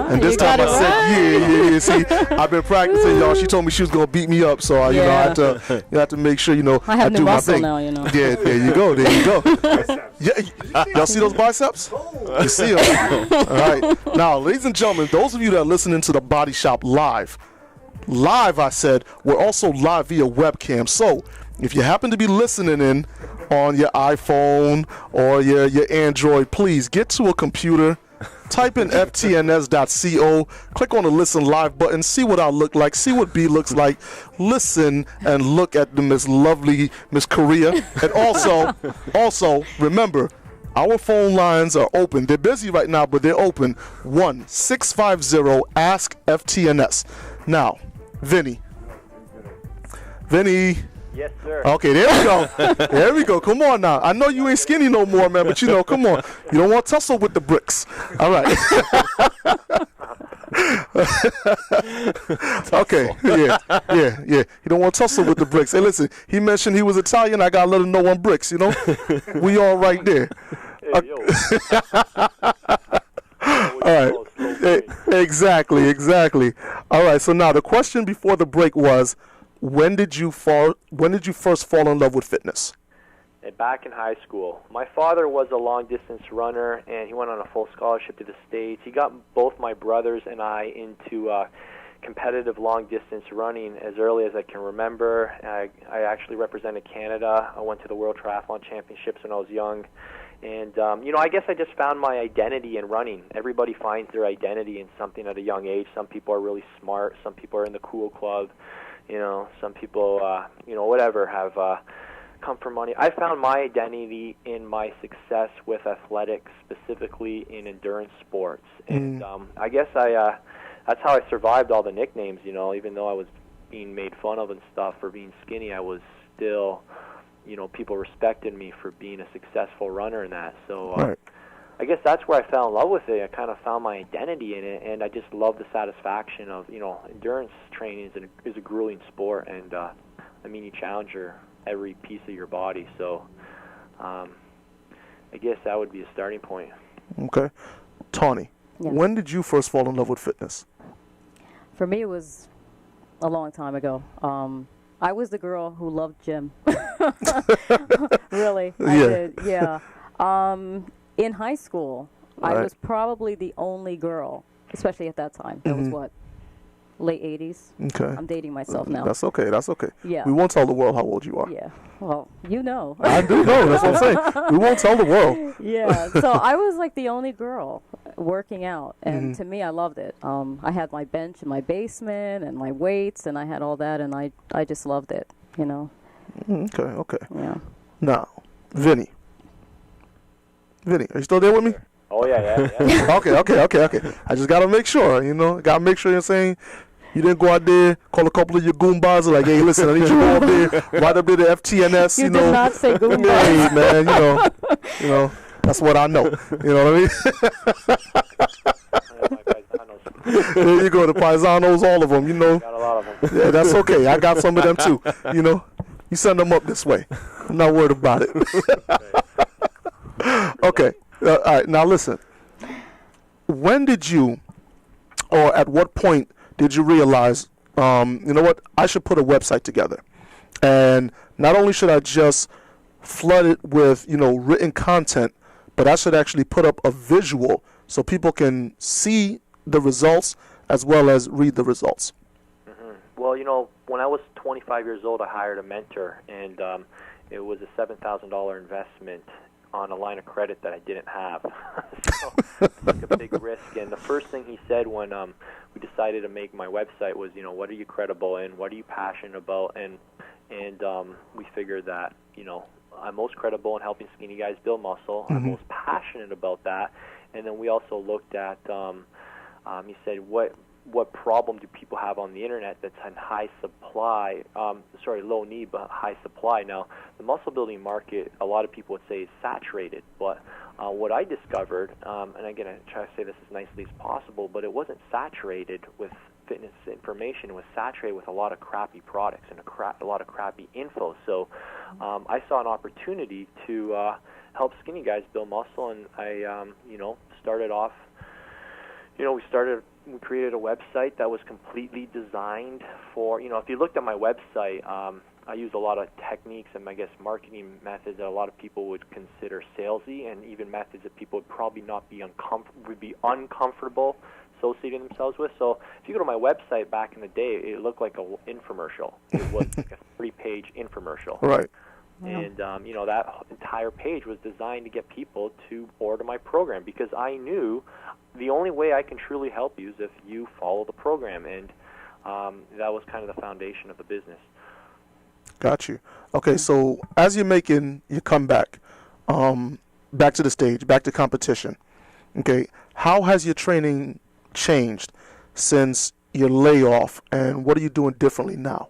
And this You time I got it said, yeah. See, I've been practicing, y'all. She told me she was gonna beat me up, so I had to make sure, I have do new my muscle thing. now, you know. Yeah, there you go. Yeah, y'all see those biceps? You see them? All right. Now, ladies and gentlemen, those of you that are listening to the Body Shop live, I said, we're also live via webcam. So, if you happen to be listening in on your iPhone or your Android, please get to a computer, type in ftns.co, click on the listen live button, see what I look like, see what B looks like, listen and look at the lovely Miss Correa. And also remember, our phone lines are open. They're busy right now, but they're open. 1-650-ASK-FTNS. Now, Vinny. Yes, sir. Okay, there we go. There we go. Come on now. I know you ain't skinny no more, man, but come on. You don't want to tussle with the bricks. All right. Okay. Yeah. You don't want to tussle with the bricks. Hey, listen, he mentioned he was Italian. I got to let him know on bricks, We all right there. Hey, yo. All right. Exactly. All right. So now the question before the break was, when did you first fall in love with fitness? Back in high school. My father was a long-distance runner, and he went on a full scholarship to the States. He got both my brothers and I into competitive long-distance running as early as I can remember. I actually represented Canada. I went to the World Triathlon Championships when I was young. And, I guess I just found my identity in running. Everybody finds their identity in something at a young age. Some people are really smart. Some people are in the cool club. Some people, whatever, have come from money. I found my identity in my success with athletics, specifically in endurance sports. And I guess that's how I survived all the nicknames, even though I was being made fun of and stuff for being skinny, I was still, people respected me for being a successful runner in that. So Right. I guess that's where I fell in love with it. I kind of found my identity in it, and I just love the satisfaction of, endurance training is a grueling sport, and you challenge every piece of your body. So I guess that would be a starting point. Okay. Tawny, Yes. when did you first fall in love with fitness? For me, it was a long time ago. I was the girl who loved gym. Really, I Yeah. did. Yeah. In high school, I Right. was probably the only girl, especially at that time. That was what, late 80s. Okay. I'm dating myself now. That's okay. That's okay. Yeah. We won't tell the world how old you are. Yeah. Well, you know. I do know. That's what I'm saying. We won't tell the world. Yeah. So I was like the only girl working out, and to me, I loved it. I had my bench in my basement and my weights, and I had all that, and I just loved it. Okay. Okay. Yeah. Now, Vinny, are you still there with me? Oh, yeah. Okay. I just gotta make sure, gotta make sure you're saying you didn't go out there, call a couple of your goombas, like, hey, listen, I need you to go up there, write up there the FTNS, You did not say Goomba. Hey, man, that's what I know. You know what I mean? There you go, the paisanos, all of them, Got a lot of them. Yeah, that's okay. I got some of them too. You send them up this way. I'm not worried about it. Okay. All right. Now listen. When did you, or at what point did you realize, you know what? I should put a website together, and not only should I just flood it with written content, but I should actually put up a visual so people can see the results as well as read the results. Well, when I was 25 years old, I hired a mentor, and it was a $7,000 investment on a line of credit that I didn't have. So I took a big risk, and the first thing he said when we decided to make my website was, what are you credible in? What are you passionate about? And we figured that, I'm most credible in helping skinny guys build muscle. I'm most passionate about that. And then we also looked at, he said, what problem do people have on the internet that's in high supply, low need but high supply? Now, the muscle building market, a lot of people would say is saturated, but what I discovered, and again, I try to say this as nicely as possible, but it wasn't saturated with fitness information. It was saturated with a lot of crappy products and a lot of crappy info. So I saw an opportunity to help skinny guys build muscle, and I, started off, we created a website that was completely designed for, if you looked at my website, I use a lot of techniques and, I guess, marketing methods that a lot of people would consider salesy, and even methods that people would probably not be uncomfortable associating themselves with. So if you go to my website back in the day, it looked like an infomercial. It was like a 3-page infomercial. Right. And, that entire page was designed to get people to order my program, because I knew the only way I can truly help you is if you follow the program. And that was kind of the foundation of the business. Got you. Okay, so as you're making your comeback, back to the stage, back to competition, okay, how has your training changed since your layoff, and what are you doing differently now?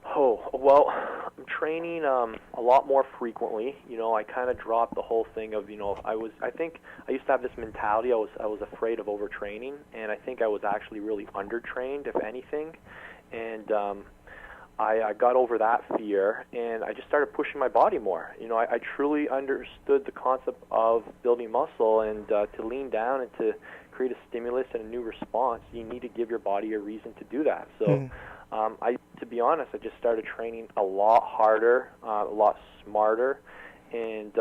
Oh, well, I'm training a lot more frequently. I kind of dropped the whole thing of, I think I used to have this mentality. I was afraid of overtraining, and I think I was actually really undertrained, if anything. And I got over that fear, and I just started pushing my body more. I truly understood the concept of building muscle, and to lean down and to create a stimulus and a new response, you need to give your body a reason to do that. So to be honest, I just started training a lot harder, a lot smarter, and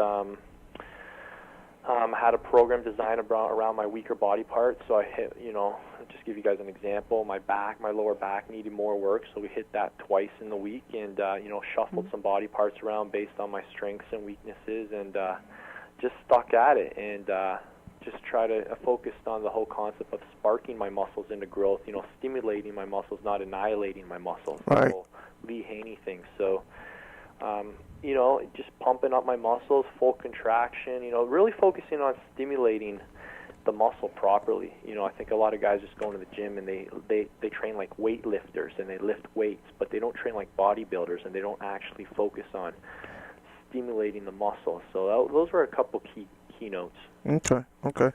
had a program designed around my weaker body parts. So I hit, just give you guys an example, my lower back needed more work, so we hit that twice in the week, and shuffled some body parts around based on my strengths and weaknesses, and just stuck at it, and just try to focus on the whole concept of sparking my muscles into growth, stimulating my muscles, not annihilating my muscles. Right. The whole Lee Haney thing. So, just pumping up my muscles, full contraction, really focusing on stimulating the muscle properly. I think a lot of guys just go into the gym and they train like weightlifters and they lift weights, but they don't train like bodybuilders, and they don't actually focus on stimulating the muscle. So those were a couple keynotes. Okay. Go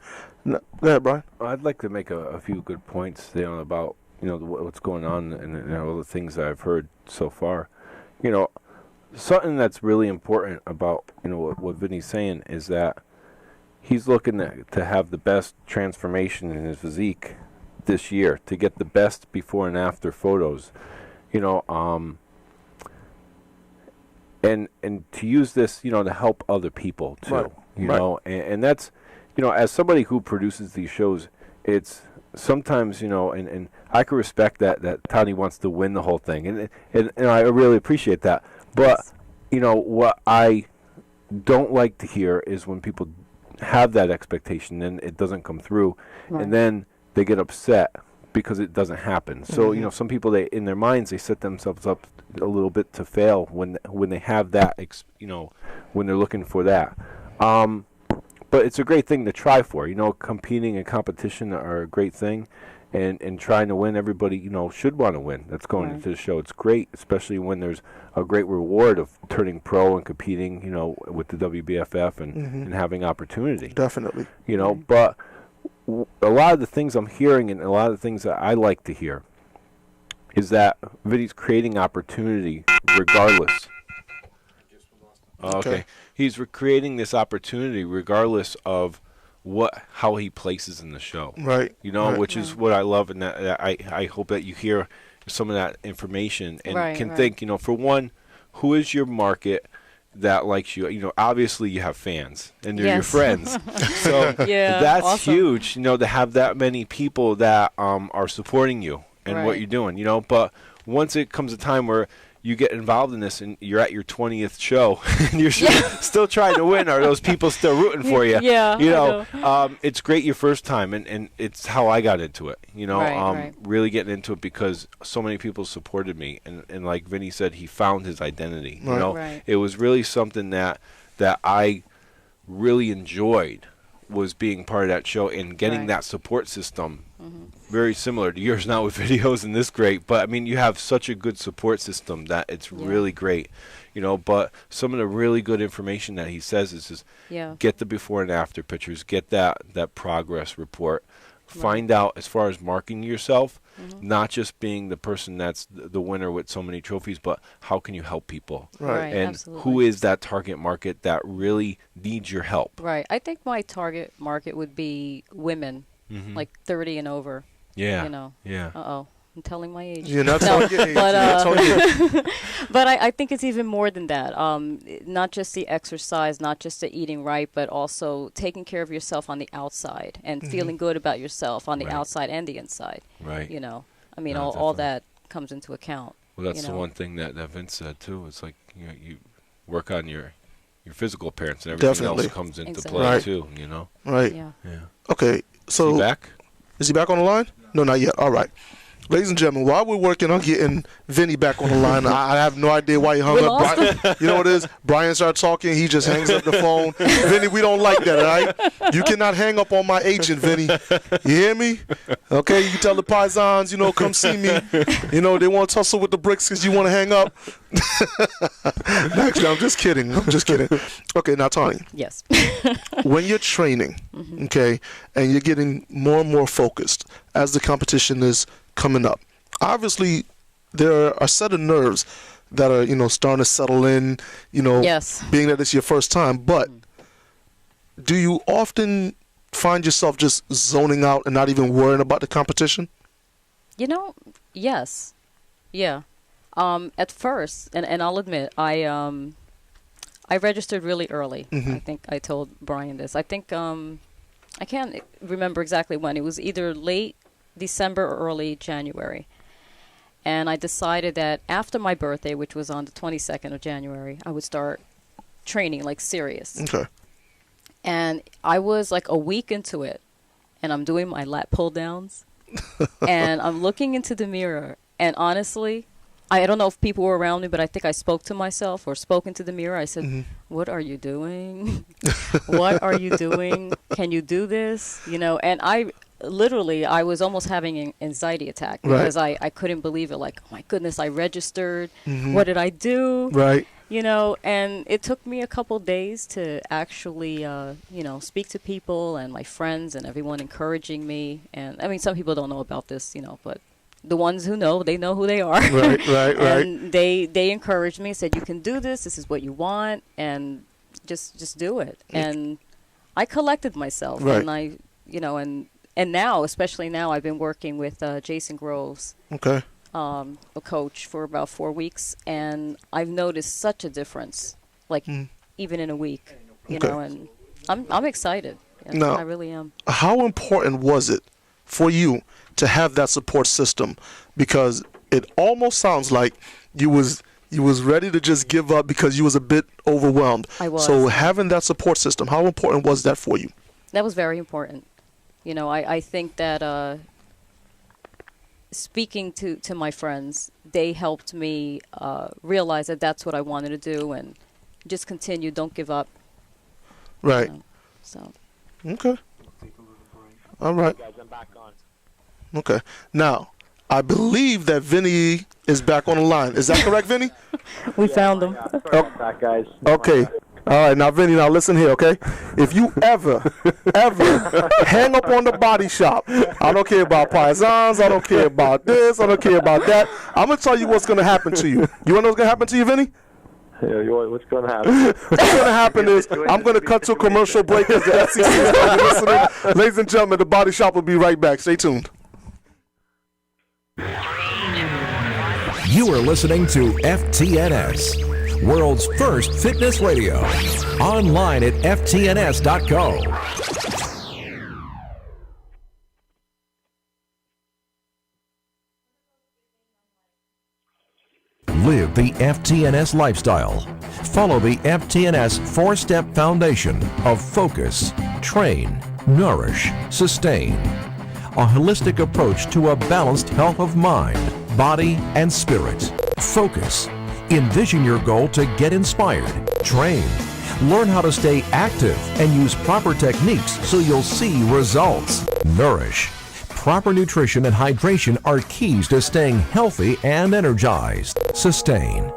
ahead, Brian. I'd like to make a few good points about what's going on and all the things that I've heard so far. Something that's really important about what Vinny's saying is that he's looking to have the best transformation in his physique this year, to get the best before and after photos, and to use this to help other people too. Right. And that's as somebody who produces these shows, it's sometimes and I can respect that Tony wants to win the whole thing, and I really appreciate that. But what I don't like to hear is when people have that expectation and it doesn't come through, and then they get upset because it doesn't happen. So some people, they in their minds, they set themselves up a little bit to fail when they have that when they're looking for that. But it's a great thing to try for. Competing and competition are a great thing, and trying to win. Everybody should want to win. That's going into the show. It's great, especially when there's a great reward of turning pro and competing with the WBFF and having opportunity. Definitely. But a lot of the things I'm hearing, and a lot of the things that I like to hear, is that Vinny's creating opportunity regardless. Okay. He's creating this opportunity regardless of how he places in the show. Right. Which is what I love, and that I hope that you hear some of that information and can think, for one, who is your market that likes you? Obviously you have fans and they're your friends. So that's awesome. Huge, to have that many people that are supporting you and what you're doing, But once it comes a time where you get involved in this and you're at your 20th show and you're still trying to win, are those people still rooting for you? It's great your first time, and it's how I got into it, really getting into it because so many people supported me, and like Vinny said, he found his identity. It was really something that I really enjoyed, was being part of that show and getting that support system. Very similar to yours now with videos and this great, but I mean you have such a good support system that it's really great, but some of the really good information that he says is just get the before and after pictures, get that progress report, find out as far as marketing yourself, not just being the person that's the winner with so many trophies, but how can you help people, and who is that target market that really needs your help. I think my target market would be women, like 30 and over. I'm telling my age. You're not telling your age. But I think it's even more than that. Not just the exercise, not just the eating right, but also taking care of yourself on the outside and feeling good about yourself on the outside and the inside. I mean, all that comes into account. Well, that's the one thing that Vince said too. It's like you work on your physical appearance, and everything else comes into play too. Right. Yeah. Okay. So is he back? Is he back on the line? No, not yet. All right. Ladies and gentlemen, while we're working on getting Vinny back on the line, I have no idea why he hung up. Brian, you know what it is? Brian starts talking, he just hangs up the phone. Vinny, we don't like that, all right? You cannot hang up on my agent, Vinny. You hear me? Okay, you can tell the paisans, come see me. They want to tussle with the bricks because you want to hang up. Actually, I'm just kidding. Okay, now, Tony. Yes. When you're training, okay, and you're getting more and more focused as the competition is coming up, obviously there are a set of nerves that are starting to settle in, being that it's your first time, but do you often find yourself just zoning out and not even worrying about the competition? Yes. At first, and I'll admit, I I registered really early. I think I told Brian this. I think I can't remember exactly when. It was either late December or early January. And I decided that after my birthday, which was on the 22nd of January, I would start training, like serious. Okay. And I was like a week into it, and I'm doing my lat pull downs, and I'm looking into the mirror, and honestly, I don't know if people were around me, but I think I spoke to myself or spoke into the mirror. I said, what are you doing? What are you doing? Can you do this? You know, and I was almost having an anxiety attack because I couldn't believe it. Like, oh my goodness, I registered. What did I do? Right. You know, and it took me a couple days to actually, you know, speak to people and my friends and everyone encouraging me. And I mean, some people don't know about this, you know, but the ones who know, they know who they are. Right. And they encouraged me, said, you can do this. This is what you want. And just do it. And I collected myself. Right. And I, you know, and now, especially now, I've been working with Jason Groves. Okay. A coach for about 4 weeks, and I've noticed such a difference, like even in a week, you know, and I'm excited. You know, Now, I really am. How important was it for you to have that support system? Because it almost sounds like you was ready to just give up because you was a bit overwhelmed. I was. So having that support system, how important was that for you? That was very important. You know, I think that speaking to my friends, they helped me realize that that's what I wanted to do and just continue, don't give up. Right. You know, so. Okay. All right. Guys, I'm back on. Okay. Now, I believe that Vinny is back on the line. Is that correct, Vinny? We found him. Sorry about that, guys. Okay. All right. Now, Vinny, now listen here, okay? If you ever hang up on the body shop, I don't care about paisans, I don't care about this, I don't care about that. I'm going to tell you what's going to happen to you. You want to know what's going to happen to you, Vinny? Yeah, what's going to happen? What's going to happen is I'm going to cut to a commercial break as the FCC is going to be listening. Ladies and gentlemen, the body shop will be right back. Stay tuned. You are listening to FTNS, world's first fitness radio. Online at ftns.co. Live the FTNS lifestyle. Follow the FTNS 4-step foundation of focus, train, nourish, sustain. A holistic approach to a balanced health of mind, body, and spirit. Focus. Envision your goal to get inspired. Train. Learn how to stay active and use proper techniques so you'll see results. Nourish. Proper nutrition and hydration are keys to staying healthy and energized. Sustain.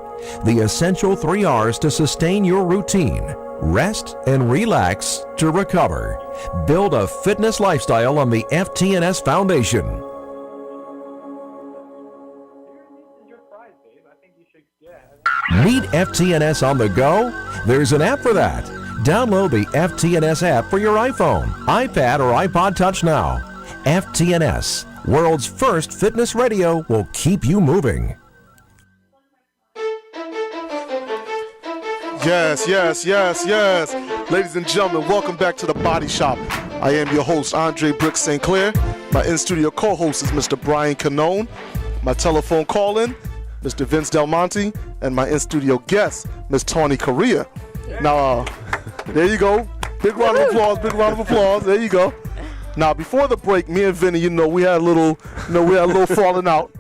The essential 3 R's to sustain your routine. Rest and relax to recover. Build a fitness lifestyle on the FTNS Foundation. Need FTNS on the go? There's an app for that. Download the FTNS app for your iPhone, iPad, or iPod Touch now. FTNS, world's first fitness radio, will keep you moving. Yes. Ladies and gentlemen, welcome back to the Body Shop. I am your host, Andre Brick St. Clair. My in-studio co-host is Mr. Brian Canone. My telephone call-in, Mr. Vince Delmonte. And my in-studio guest, Ms. Tawny Correa. Now, there you go. Big round of applause. There you go. Now, before the break, me and Vinny, we had a little falling out.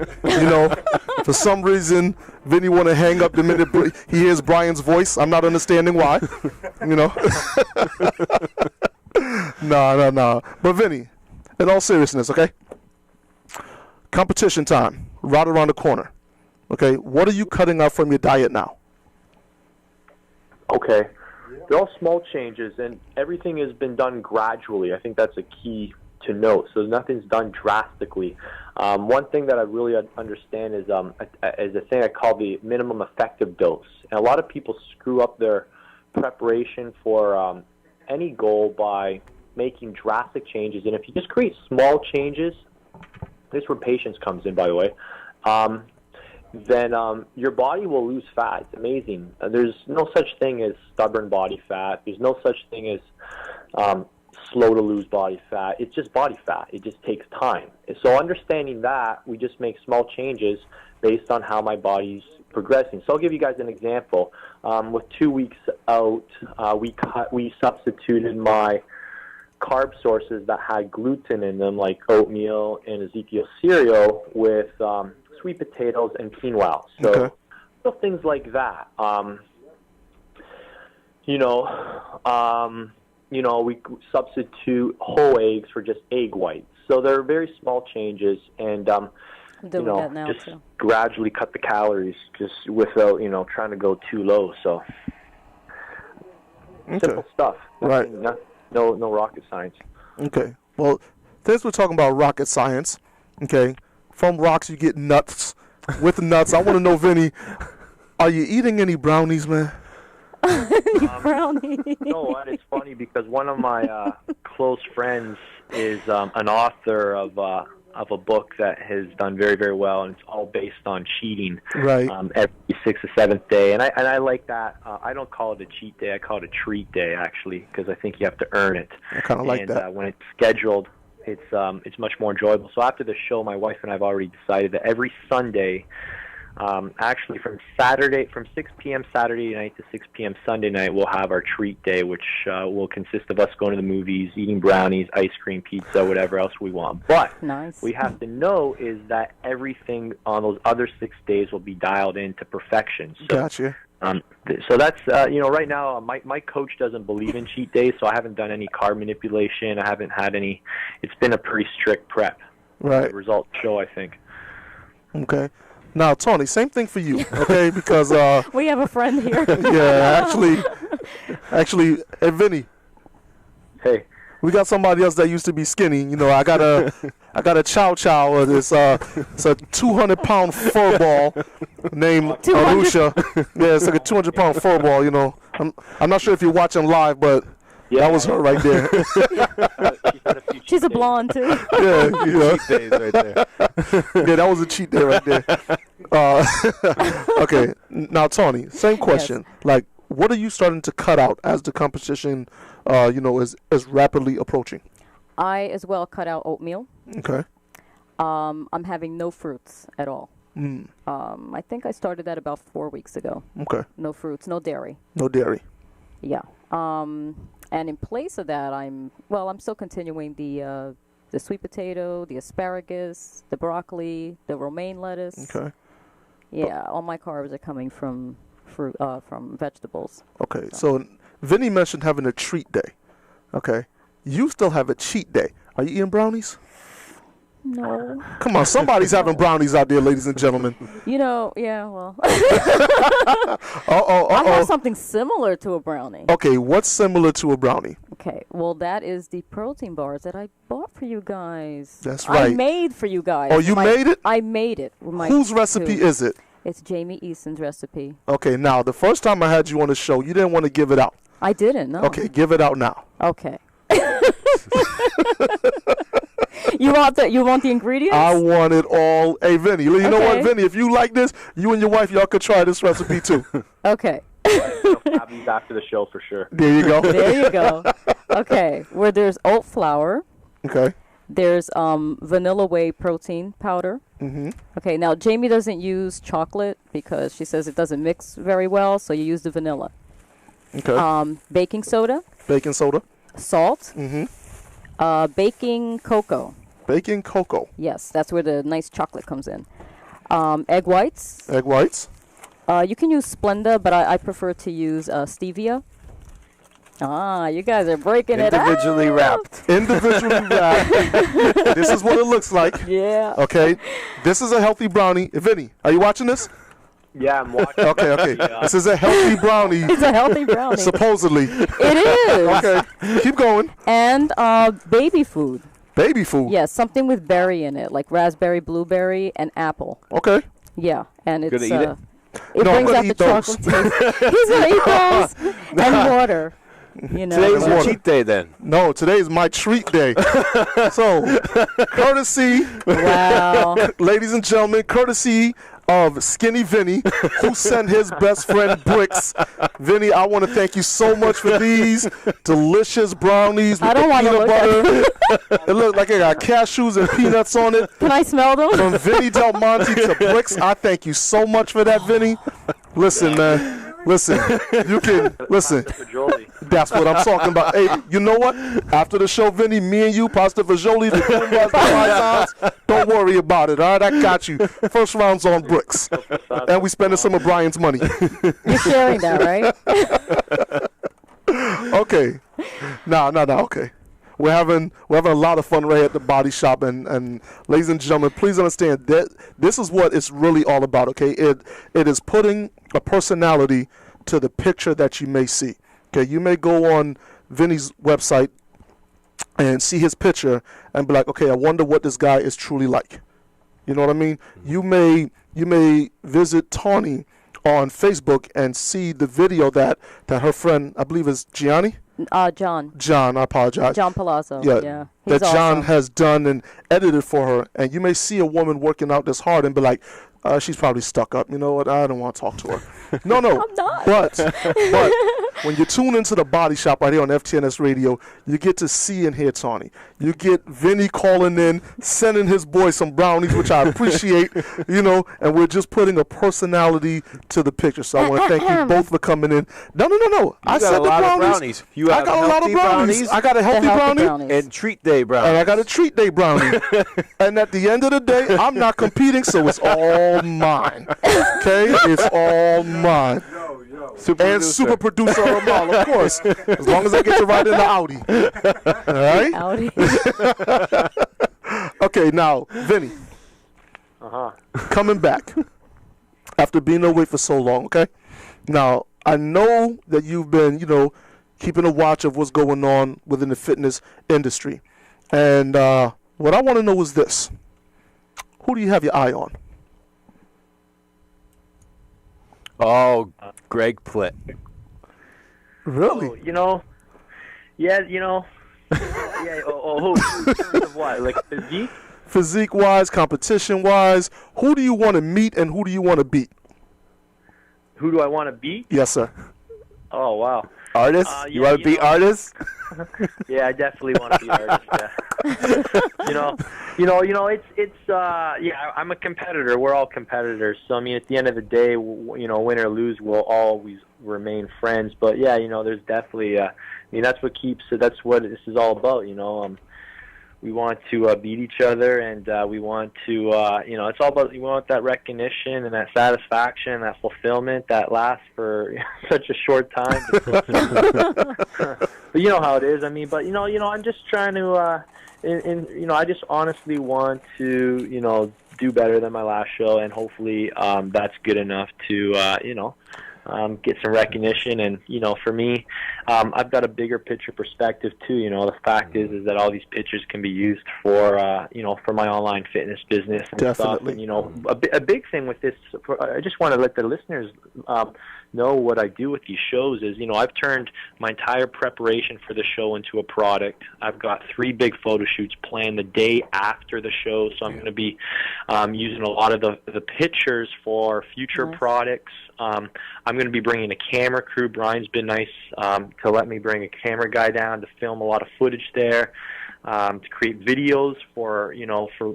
For some reason, Vinny want to hang up the minute he hears Brian's voice. I'm not understanding why. No. But Vinny, in all seriousness, okay? Competition time, right around the corner. Okay, what are you cutting out from your diet now? Okay. They're all small changes, and everything has been done gradually. I think that's a key to note. So nothing's done drastically. One thing that I really understand is a thing I call the minimum effective dose. And a lot of people screw up their preparation for any goal by making drastic changes. And if you just create small changes, this is where patience comes in, by the way, then your body will lose fat. It's amazing. There's no such thing as stubborn body fat. There's no such thing as slow to lose body fat. It's just body fat. It just takes time. So understanding that, we just make small changes based on how my body's progressing. So I'll give you guys an example. With 2 weeks out, we substituted my carb sources that had gluten in them, like oatmeal and Ezekiel cereal, with sweet potatoes and quinoa. So little things like that. We substitute whole eggs for just egg whites. So they're very small changes, and just gradually cut the calories, just without trying to go too low. So simple stuff. Right. No rocket science. Okay. Well, since we're talking about rocket science, okay, from rocks you get nuts. With nuts, I want to know, Vinny, are you eating any brownies, man? Brownies. You know what? It's funny because one of my close friends is an author of a book that has done very, very well, and it's all based on cheating. Right. Every 6th or 7th day, and I like that. I don't call it a cheat day. I call it a treat day, actually, because I think you have to earn it. I kind of like that. And when it's scheduled, it's much more enjoyable. So after the show, my wife and I have already decided that every Sunday, actually from 6 p.m. Saturday night to 6 p.m. Sunday night, we'll have our treat day, which will consist of us going to the movies, eating brownies, ice cream, pizza, whatever else we want. But we have to know is that everything on those other 6 days will be dialed into perfection. So, gotcha. So that's, right now my coach doesn't believe in cheat days, so I haven't done any carb manipulation. I haven't had any. It's been a pretty strict prep. Right. The results show, I think. Okay. Now, Tony, same thing for you, okay? Because we have a friend here. Yeah, actually, hey, Vinny. Hey. We got somebody else that used to be skinny. I got a chow chow. It's a 200-pound fur ball named Arusha. Yeah, it's like a 200-pound fur ball. I'm not sure if you're watching live, but that was her right there. She's a blonde too. Yeah, Cheat days right there. Yeah, that was a cheat day right there. Okay, now Tony, same question. Yes. Like, what are you starting to cut out as the competition, is rapidly approaching? I as well cut out oatmeal. Okay. I'm having no fruits at all. I think I started that about 4 weeks ago. Okay. No fruits, no dairy. No dairy. Yeah. And in place of that, I'm still continuing the sweet potato, the asparagus, the broccoli, the romaine lettuce. Okay. Yeah, all my carbs are coming from fruit, from vegetables. Okay, so Vinny mentioned having a treat day. Okay, you still have a cheat day. Are you eating brownies? No. Come on, somebody's having brownies out there, ladies and gentlemen. Yeah, well. I have something similar to a brownie. Okay, what's similar to a brownie? Okay, well, that is the protein bars that I bought for you guys. That's right. I made for you guys. Oh, you made it? I made it. Whose recipe is it? It's Jamie Easton's recipe. Okay, now, the first time I had you on the show, you didn't want to give it out. I didn't, no. Okay, give it out now. Okay. You want the ingredients? I want it all. Hey, Vinny, you know what, Vinny? If you like this, you and your wife, y'all could try this recipe too. Okay. I'll have these after the show for sure. There you go. There you go. Okay, where there's oat flour. Okay. There's vanilla whey protein powder. Mm-hmm. Okay, now Jamie doesn't use chocolate because she says it doesn't mix very well, so you use the vanilla. Okay. Baking soda. Baking soda. Salt. Mm-hmm. Baking cocoa. Baking cocoa. Yes, that's where the nice chocolate comes in. Egg whites. Egg whites. You can use Splenda, but I prefer to use stevia. Ah, you guys are breaking it out. Individually wrapped. Individually wrapped. This is what it looks like. Yeah. Okay. This is a healthy brownie. Vinny, are you watching this? Yeah, I'm watching. Okay. This is a healthy brownie. It's a healthy brownie. Supposedly. It is. Okay. Keep going. And baby food. Baby food? Yes, something with berry in it, like raspberry, blueberry, and apple. Okay. Yeah, and it's gonna eat it? It brings out the chocolate taste. He's gonna eat those and water. Today's your cheat day then. No, today is my treat day. So, courtesy, wow, ladies and gentlemen, courtesy of Skinny Vinny, who sent his best friend Bricks. Vinny, I want to thank you so much for these delicious brownies with the peanut butter. It looks like it got cashews and peanuts on it. Can I smell them? From Vinny Delmonte to Bricks, I thank you so much for that, Vinny. Listen, man. Listen, you can listen. That's what I'm talking about. Hey, you know what? After the show, Vinny, me and you, Pasta Fagioli, the Goombas, the 5 times. Don't worry about it. All right, I got you. First round's on Bricks, and we spending some of Brian's money. You're sharing that, right? Okay. No. Okay. We're having a lot of fun right at the body shop, and ladies and gentlemen, please understand that this is what it's really all about. Okay, it is putting a personality to the picture that you may see. Okay, you may go on Vinny's website and see his picture and be like, okay, I wonder what this guy is truly like. You know what I mean? You may visit Tawny on Facebook and see the video that her friend, I believe is Gianni. John, I apologize. John Palazzo. Yeah. That John awesome. has done and edited for her. And you may see a woman working out this hard and be like, she's probably stuck up. You know what? I don't want to talk to her. No. I'm not. But when you tune into the body shop right here on FTNS Radio, you get to see and hear Tawny. You get Vinny calling in, sending his boy some brownies, which I appreciate, and we're just putting a personality to the picture. So I want to thank you both for coming in. No. I said the brownies. I got a lot of brownies. I got a healthy brownie. And treat day brownies. And I got a treat day brownie. And at the end of the day, I'm not competing, so it's all mine. Okay? It's all mine. Super producer Ramal, of course. As long as I get to ride in the Audi. All right? Okay, now, Vinny. Coming back after being away for so long, okay? Now, I know that you've been, keeping a watch of what's going on within the fitness industry. And what I want to know is this. Who do you have your eye on? Oh, Greg Plitt. Really? Oh, yeah, who? In terms of what? Like physique? Physique-wise, competition-wise, who do you want to meet and who do you want to beat? Who do I want to beat? Yes, sir. Oh, wow. Artists? You want to beat artists? Yeah, I definitely want to be artist. Yeah. I'm a competitor. We're all competitors. So I mean, at the end of the day, win or lose, we'll always remain friends. But yeah, there's definitely. That's what this is all about. We want to beat each other, and we want to. It's all about. We want that recognition and that satisfaction, that fulfillment that lasts for such a short time. But you know how it is. I mean, but I'm just trying to, I just honestly want to, do better than my last show, and hopefully that's good enough to, get some recognition. And for me, I've got a bigger picture perspective too. The fact is that all these pictures can be used for, for my online fitness business and Definitely. stuff. And a big thing with this, I just want to let the listeners know what I do with these shows is, I've turned my entire preparation for the show into a product. I've got 3 big photo shoots planned the day after the show, so I'm going to be using a lot of the pictures for future products. I'm going to be bringing a camera crew. Brian's been nice to let me bring a camera guy down to film a lot of footage there, to create videos for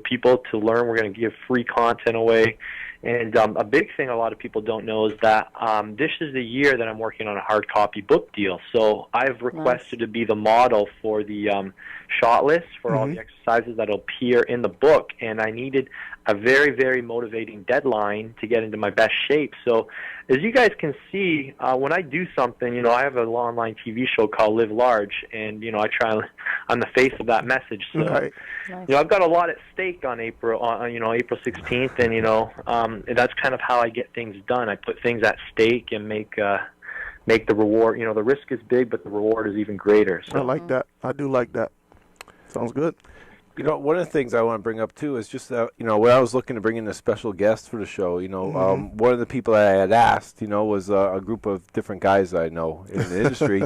people to learn. We're going to give free content away. And a big thing a lot of people don't know is that this is the year that I'm working on a hard copy book deal. So I've requested to be the model for the shot list for all the exercises that will appear in the book. And I needed a very, very motivating deadline to get into my best shape. So as you guys can see, when I do something, I have an online TV show called Live Large, and, I'm the face of that message. So, I've got a lot at stake on April 16th, and that's kind of how I get things done. I put things at stake and make the reward, the risk is big, but the reward is even greater. So. I like that. I do like that. Sounds good. One of the things I want to bring up, too, is just that, when I was looking to bring in a special guest for the show, one of the people that I had asked, was a group of different guys I know in the industry.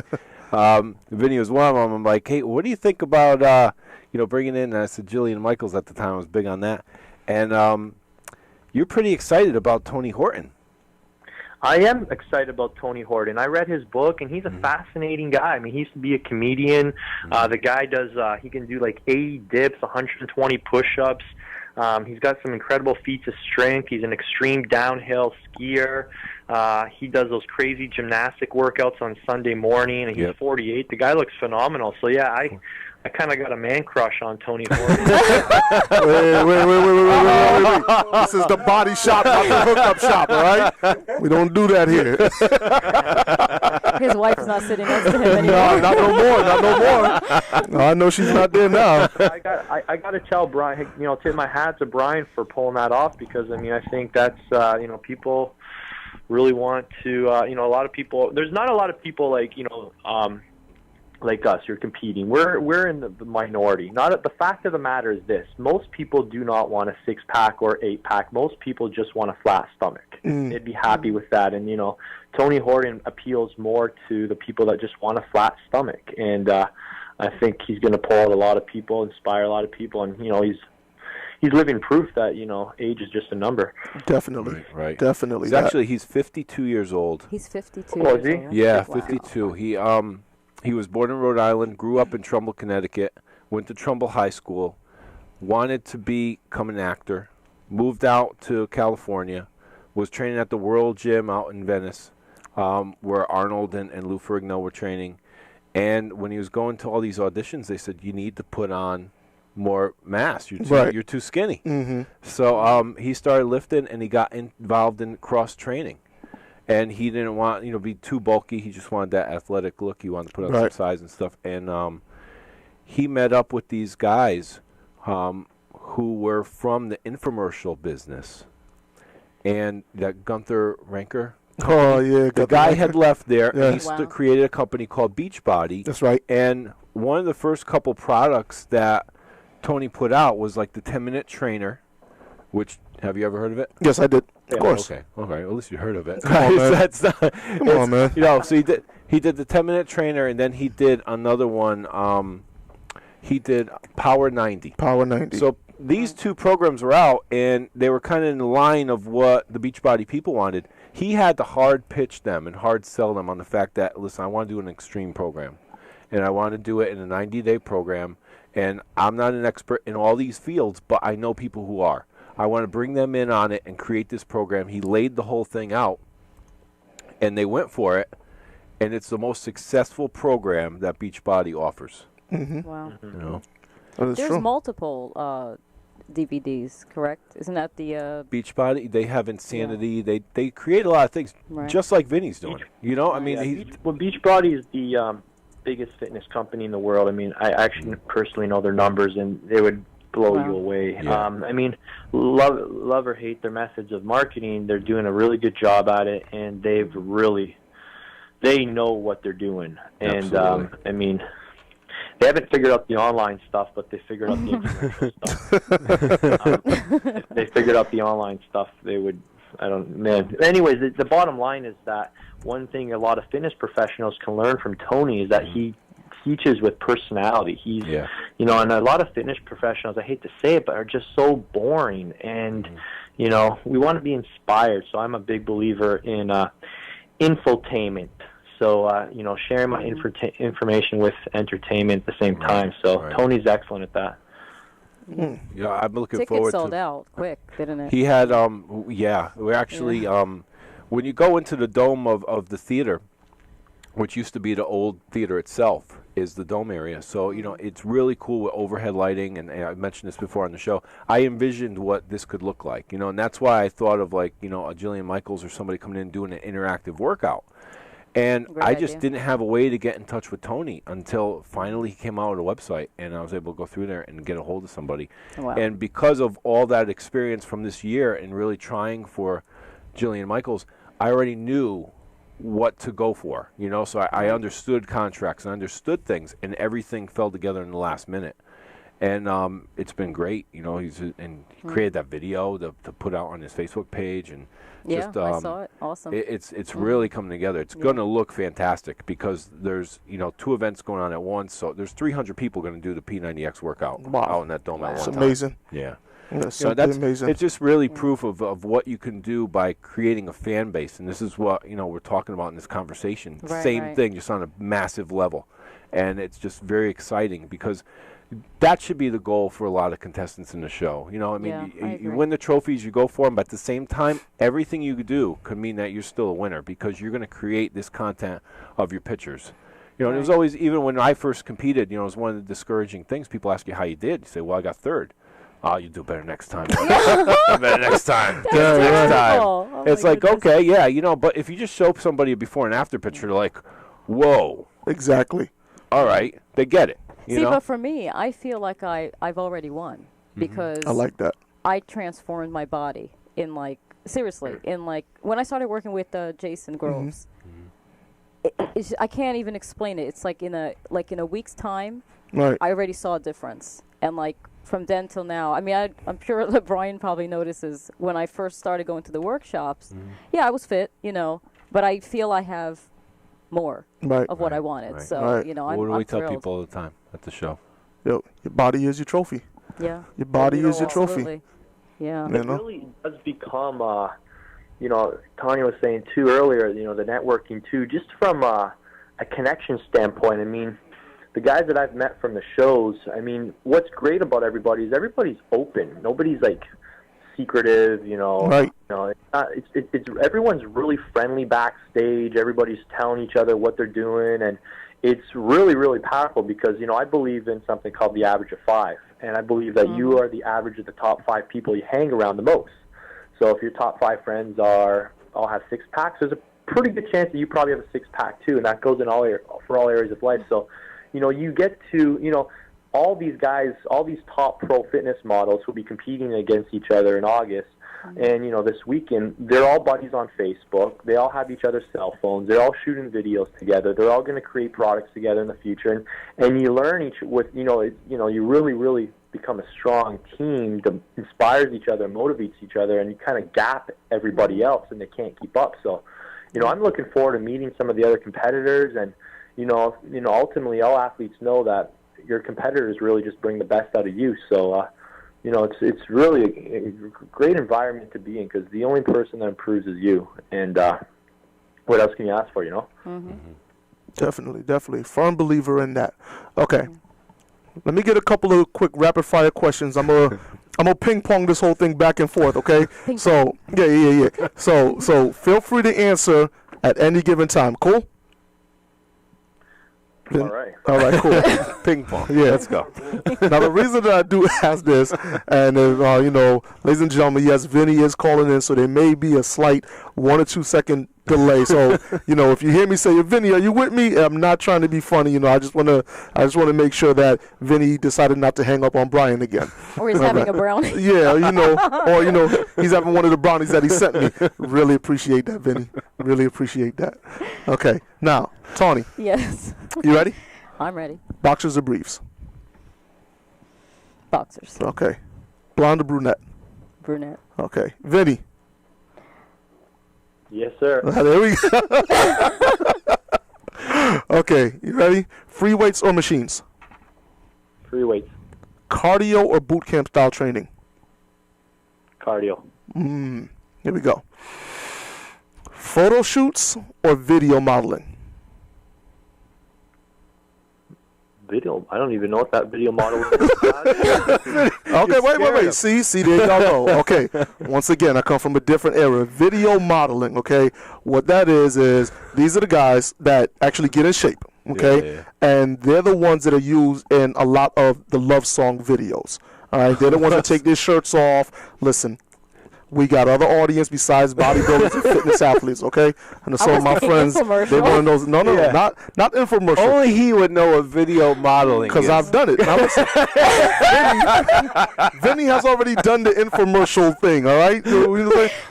Vinny was one of them. I'm like, hey, what do you think about, bringing in, I said Jillian Michaels at the time. I was big on that. And, you're pretty excited about Tony Horton. I am excited about Tony Horton. I read his book, and he's a fascinating guy. I mean, he used to be a comedian. The guy does, he can do like 80 dips, 120 push-ups. He's got some incredible feats of strength. He's an extreme downhill skier. He does those crazy gymnastic workouts on Sunday morning, and he's 48. The guy looks phenomenal. So, yeah, I kind of got a man crush on Tony Horton. Wait. This is the body shop, not the hookup shop, all right? We don't do that here. His wife's not sitting next to him anymore. No, not no more. No, I know she's not there now. I got to tell Brian, tip my hat to Brian for pulling that off, because, I mean, I think that's, people really want to, a lot of people, there's not a lot of people like us, you're competing. We're in the minority. The fact of the matter is this: most people do not want a 6-pack or 8-pack. Most people just want a flat stomach. They'd be happy with that. And Tony Horton appeals more to the people that just want a flat stomach. And I think he's going to pull out a lot of people, inspire a lot of people. And he's living proof that age is just a number. Definitely, right. Definitely. He's 52 years old. He's 52. Oh, is he? Years old. Yeah, Wow. 52. He was born in Rhode Island, grew up in Trumbull, Connecticut, went to Trumbull High School, wanted to become an actor, moved out to California, was training at the World Gym out in Venice, where Arnold and Lou Ferrigno were training. And when he was going to all these auditions, they said, you need to put on more mass. You're too skinny. Mm-hmm. So he started lifting, and he got involved in cross-training. And he didn't want, be too bulky. He just wanted that athletic look. He wanted to put on some size and stuff. And he met up with these guys who were from the infomercial business. And that Gunther Ranker. Oh, yeah. The guy had left there, and he Wow. created a company called Beachbody. That's right. And one of the first couple products that Tony put out was like the 10-minute trainer, which, have you ever heard of it? Yes, I did. Of course. Okay. Well, at least you heard of it. Come on, man. Come on, man. So he did the 10-minute trainer, and then he did another one. He did Power 90. Power 90. So these two programs were out, and they were kind of in the line of what the Beachbody people wanted. He had to hard pitch them and hard sell them on the fact that, listen, I want to do an extreme program, and I want to do it in a 90-day program, and I'm not an expert in all these fields, but I know people who are. I want to bring them in on it and create this program. He laid the whole thing out, and they went for it, and it's the most successful program that Beachbody offers. Mm-hmm. Wow. That is There's true. multiple DVDs, correct? Isn't that the Beachbody, they have Insanity. They create a lot of things, Right. just like Vinny's doing. I mean, Beachbody is the biggest fitness company in the world. I mean, I actually personally know their numbers, and they would blow you away. Yeah. I mean, love or hate their methods of marketing, they're doing a really good job at it, and they know what they're doing. And I mean, they haven't figured out the online stuff, but they figured out the infomercial stuff. If they figured out the online stuff, they would. Anyways, the bottom line is that one thing a lot of fitness professionals can learn from Tony is that he teaches with personality. He's, and a lot of fitness professionals, I hate to say it, but are just so boring. And, we want to be inspired. So I'm a big believer in infotainment. So, sharing my information with entertainment at the same time. So Tony's excellent at that. Yeah, I'm looking tickets forward sold to. out quick, didn't it? He had, we actually, when you go into the dome of the theater, which used to be the old theater itself, is the dome area. So, it's really cool with overhead lighting, and I mentioned this before on the show. I envisioned what this could look like, and that's why I thought of, like, a Jillian Michaels or somebody coming in and doing an interactive workout. And Great I just idea. didn't have a way to get in touch with Tony until finally he came out with a website, and I was able to go through there and get a hold of somebody. Wow. And because of all that experience from this year and really trying for Jillian Michaels, I already knew what to go for, so I understood contracts and understood things, and everything fell together in the last minute. And it's been great, he created that video to put out on his Facebook page, and Yeah, just, I saw it. Awesome. It's really coming together. It's going to look fantastic because there's 2 events going on at once. So there's 300 people going to do the P90X workout out in that dome at one It's time. amazing. Yeah. That's You know, simply amazing. it's just really proof of what you can do by creating a fan base, and this is what we're talking about in this conversation. Right, Same right. thing, just on a massive level, and it's just very exciting because that should be the goal for a lot of contestants in the show. You know, I mean, Yeah, I you agree. win the trophies, you go for them, but at the same time, everything you do could mean that you're still a winner because you're going to create this content of your pictures. You know, and it was Right. always, even when I first competed, it was one of the discouraging things. People ask you how you did. You say, well, I got third. Oh, you do better next time. Better next time. Next time. Oh, It's my like, goodness. okay, yeah, but if you just show somebody a before and after picture, they're like, whoa, Exactly. all right, they get it. You See, know? but for me, I feel like I've already won because I like that. I transformed my body in seriously, in when I started working with Jason Groves. I can't even explain it. It's like in a week's time, Right. I already saw a difference. And from then till now, I mean, I'm sure that Brian probably notices when I first started going to the workshops. Yeah, I was fit, but I feel I have more Right. of what I wanted. right. So, Right. I'm What do we tell thrilled. people all the time at the show? Yo, your body is your trophy. Yeah. Your body You know, is your trophy. Absolutely. Yeah. You It know? really does become, Tanya was saying too earlier, the networking too, just from a connection standpoint. I mean, the guys that I've met from the shows, I mean, what's great about everybody is everybody's open. Nobody's secretive, Right. It's everyone's really friendly backstage. Everybody's telling each other what they're doing, and it's really, really powerful because, I believe in something called the average of 5, and I believe that you are the average of the top 5 people you hang around the most. So if your top 5 friends all have 6-packs, there's a pretty good chance that you probably have a 6-pack too, and that goes in for all areas of life. So, you get to, all these guys, all these top pro fitness models will be competing against each other in August. And, this weekend, they're all buddies on Facebook. They all have each other's cell phones. They're all shooting videos together. They're all going to create products together in the future. And you learn you really, really become a strong team that inspires each other, motivates each other, and you kind of gap everybody else, and they can't keep up. So, I'm looking forward to meeting some of the other competitors. And, ultimately, all athletes know that your competitors really just bring the best out of you. So, it's really a great environment to be in because the only person that improves is you. And what else can you ask for, Definitely. Firm believer in that. Okay. Let me get a couple of quick rapid fire questions. I'm gonna ping pong this whole thing back and forth, okay? So yeah. So feel free to answer at any given time. Cool? All right. All right, cool. Ping pong. Yeah. Let's go. Now, the reason that I do ask this, and ladies and gentlemen, yes, Vinny is calling in, so there may be a slight 1 or 2 second delay. So, if you hear me say, "Vinny, are you with me?" I'm not trying to be funny. I just want to make sure that Vinny decided not to hang up on Brian again. Or he's having a brownie. Yeah, or he's having one of the brownies that he sent me. Really appreciate that, Vinny. Really appreciate that. Okay, now, Tawny, Yes. you ready? I'm ready. Boxers or briefs? Boxers. Okay. Blonde or brunette? Brunette. Okay. Vinny. Yes, sir. There we go. Okay, you ready? Free weights or machines? Free weights. Cardio or boot camp style training? Cardio. Here we go. Photo shoots or video modeling? Video. I don't even know what that video model is. Okay, wait. See, there y'all go. Okay, once again, I come from a different era. Video modeling, okay? What that is these are the guys that actually get in shape, okay? Yeah. And they're the ones that are used in a lot of the love song videos, all right? They're the ones that take their shirts off. Listen, we got other audience besides bodybuilders and fitness athletes, okay? And so my friends, they want to know. No, Yeah. not infomercial. Only he would know what video modeling is. Because I've done it. Now listen, Vinny has already done the infomercial thing, all right?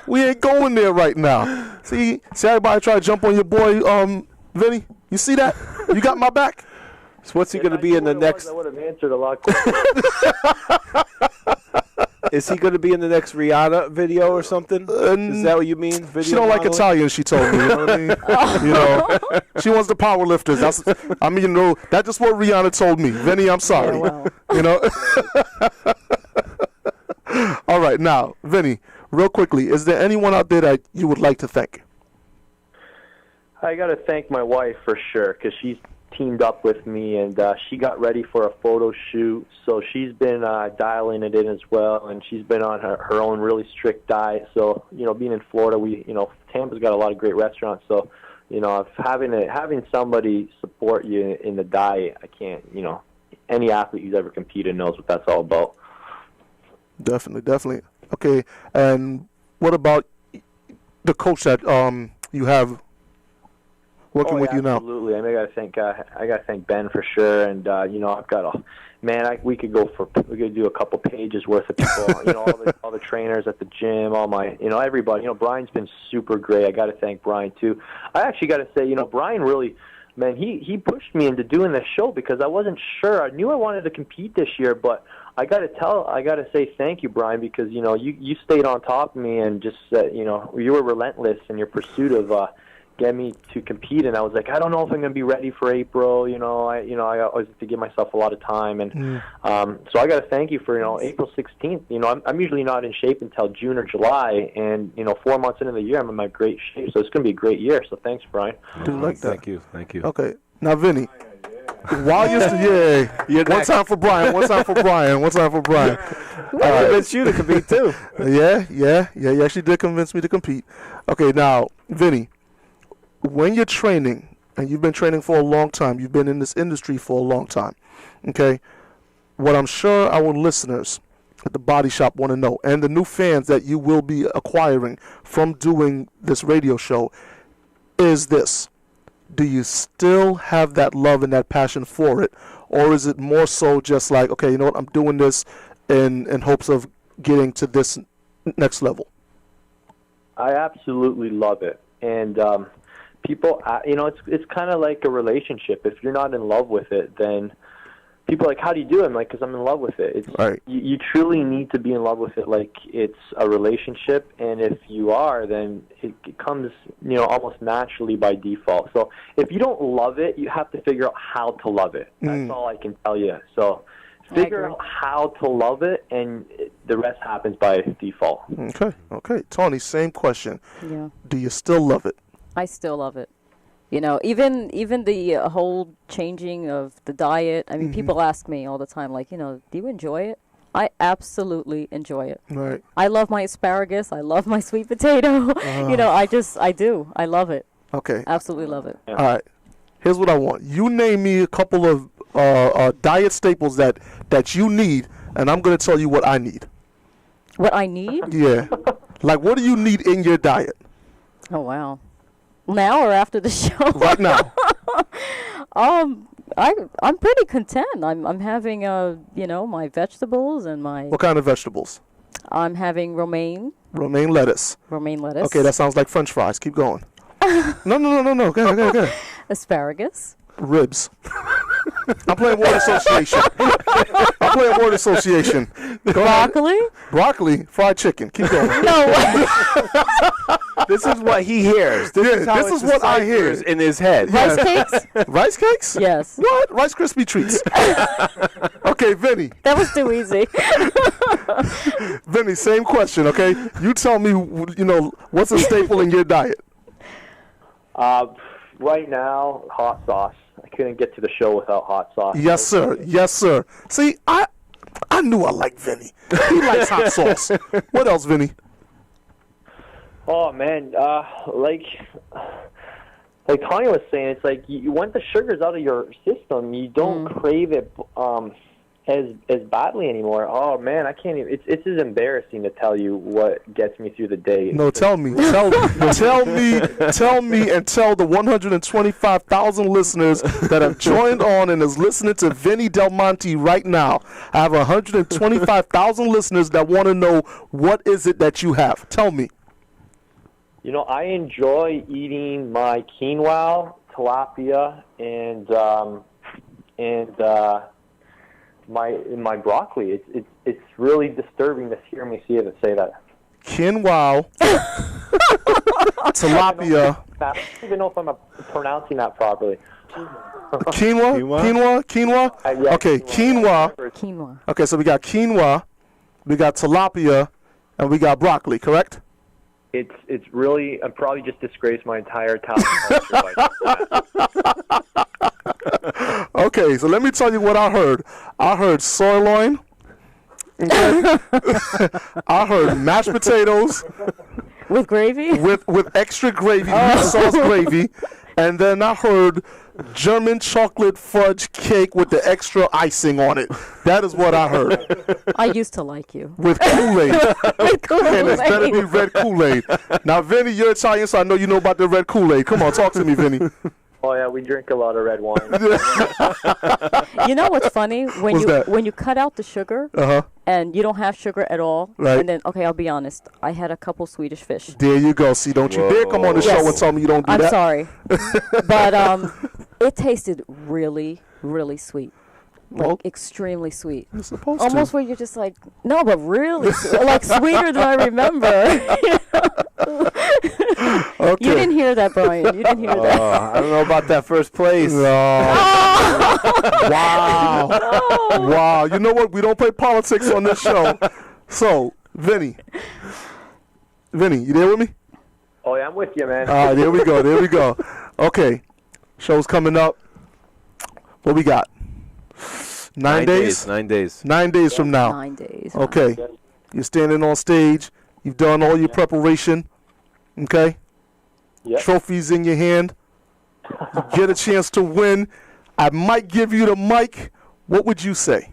We ain't going there right now. See everybody try to jump on your boy, Vinny? You see that? You got my back? So what's he going to be in the next? I would have answered a lot quicker. Is he going to be in the next Rihanna video or something? Is that what you mean? Video She don't like modeling? Italian, she told me. You know what I mean? She wants the power lifters. That's just what Rihanna told me. Vinny, I'm sorry. Yeah, well. All right, now, Vinny, real quickly, is there anyone out there that you would like to thank? I got to thank my wife for sure, because she's teamed up with me, and she got ready for a photo shoot, so she's been dialing it in as well, and she's been on her own really strict diet. So, being in Florida, Tampa's got a lot of great restaurants, so, having somebody support you in the diet, I can't, any athlete who's ever competed knows what that's all about. Definitely. Okay, and what about the coach that you have working with you now? Absolutely. I gotta thank Ben for sure, and I've got we could do a couple pages worth of people, all the trainers at the gym, all my, everybody. Brian's been super great. I got to thank Brian too. I actually got to say, Brian really, man, he pushed me into doing this show because I wasn't sure. I knew I wanted to compete this year, but I got to say thank you, Brian, because you stayed on top of me and just you were relentless in your pursuit of get me to compete, and I was like, I don't know if I'm going to be ready for April. I always have to give myself a lot of time, and so I got to thank you for April 16th. I'm usually not in shape until June or July, and 4 months into the year, I'm in my great shape. So it's going to be a great year. So thanks, Brian. Thank you. Okay, now Vinny. While you're one time for Brian. I convinced you to compete too. Yeah. You actually did convince me to compete. Okay, now Vinny, when you're training, and you've been training for a long time, you've been in this industry for a long time, okay, what I'm sure our listeners at the Body Shop want to know, and the new fans that you will be acquiring from doing this radio show, is this: do you still have that love and that passion for it, or is it more so just like, okay, you know what, I'm doing this in hopes of getting to this next level? I absolutely love it, and people, it's kind of like a relationship. If you're not in love with it, then people are like, how do you do it? I'm like, because I'm in love with it. It's right. You truly need to be in love with it like it's a relationship, and if you are, then it comes, almost naturally by default. So if you don't love it, you have to figure out how to love it. That's all I can tell you. So figure out how to love it, and the rest happens by default. Okay. Tony, same question. Yeah. Do you still love it? I still love it. Even the whole changing of the diet. I mean, people ask me all the time, like, do you enjoy it? I absolutely enjoy it. Right. I love my asparagus. I love my sweet potato. I do. I love it. Okay. Absolutely love it. All right. Here's what I want. You name me a couple of diet staples that you need, and I'm going to tell you what I need. What I need? Yeah. Like, what do you need in your diet? Oh, wow. Now or after the show? Right now. I'm pretty content. I'm having my vegetables and my. What kind of vegetables? I'm having romaine. Romaine lettuce. Okay, that sounds like French fries. Keep going. No. Go ahead. Asparagus. Ribs. I'm playing word association. Broccoli, fried chicken. Keep going. No. This is what he hears. This is what I hear in his head. Rice cakes? Rice cakes? Yes. What? Rice Krispie treats. Okay, Vinny. That was too easy. Vinny, same question, okay? You tell me, what's a staple in your diet? Right now, hot sauce. I couldn't get to the show without hot sauce. Yes, sir. See, I knew I liked Vinny. He likes hot sauce. What else, Vinny? Oh, man. Like Tanya was saying, it's like you want the sugars out of your system. You don't crave it as badly anymore. Oh, man, I can't even. It's just embarrassing to tell you what gets me through the day. No, tell me, and tell the 125,000 listeners that have joined on and is listening to Vinny Delmonte right now. I have 125,000 listeners that want to know, what is it that you have? Tell me. I enjoy eating my quinoa, tilapia, and my broccoli. It's really disturbing to hear me say that. Quinoa, tilapia. I don't even know if I'm pronouncing that properly. Quinoa. Yeah, Okay, quinoa. Quinoa. Okay, so we got quinoa, we got tilapia, and we got broccoli, correct? It's really, I've probably just disgraced my entire Italian culture by that. Okay, so let me tell you what I heard. I heard sirloin. Okay. I heard mashed potatoes With gravy? with extra gravy, meat sauce gravy, and then I heard German chocolate fudge cake with the extra icing on it. That is what I heard. I used to like you. With Kool-Aid. With Kool-Aid. And it's better be red Kool-Aid. Now, Vinny, you're Italian, so I know you know about the red Kool-Aid. Come on, talk to me, Vinny. Oh yeah, we drink a lot of red wine. You know what's funny? When you cut out the sugar and you don't have sugar at all, Right. and then, okay, I'll be honest, I had a couple Swedish fish. There you go. See, don't you dare come on the show and tell me you don't do I'm that. sorry. But it tasted really, really sweet. Like, Well, extremely sweet. You're supposed Almost to. where you're just like, no, but really sweet. Like, sweeter than I remember. Okay. You didn't hear that, Brian. You didn't hear that. I don't know about that first place. Wow. Wow. You know what? We don't play politics on this show. So, Vinny, you there with me? Oh yeah, I'm with you, man. All right, there we go. Okay, show's coming up. What we got? 9 days? 9 days. 9 days from now. 9 days. Okay, you're standing on stage. You've done all your preparation. Okay? Yep. Trophies in your hand. You get a chance to win. I might give you the mic. What would you say?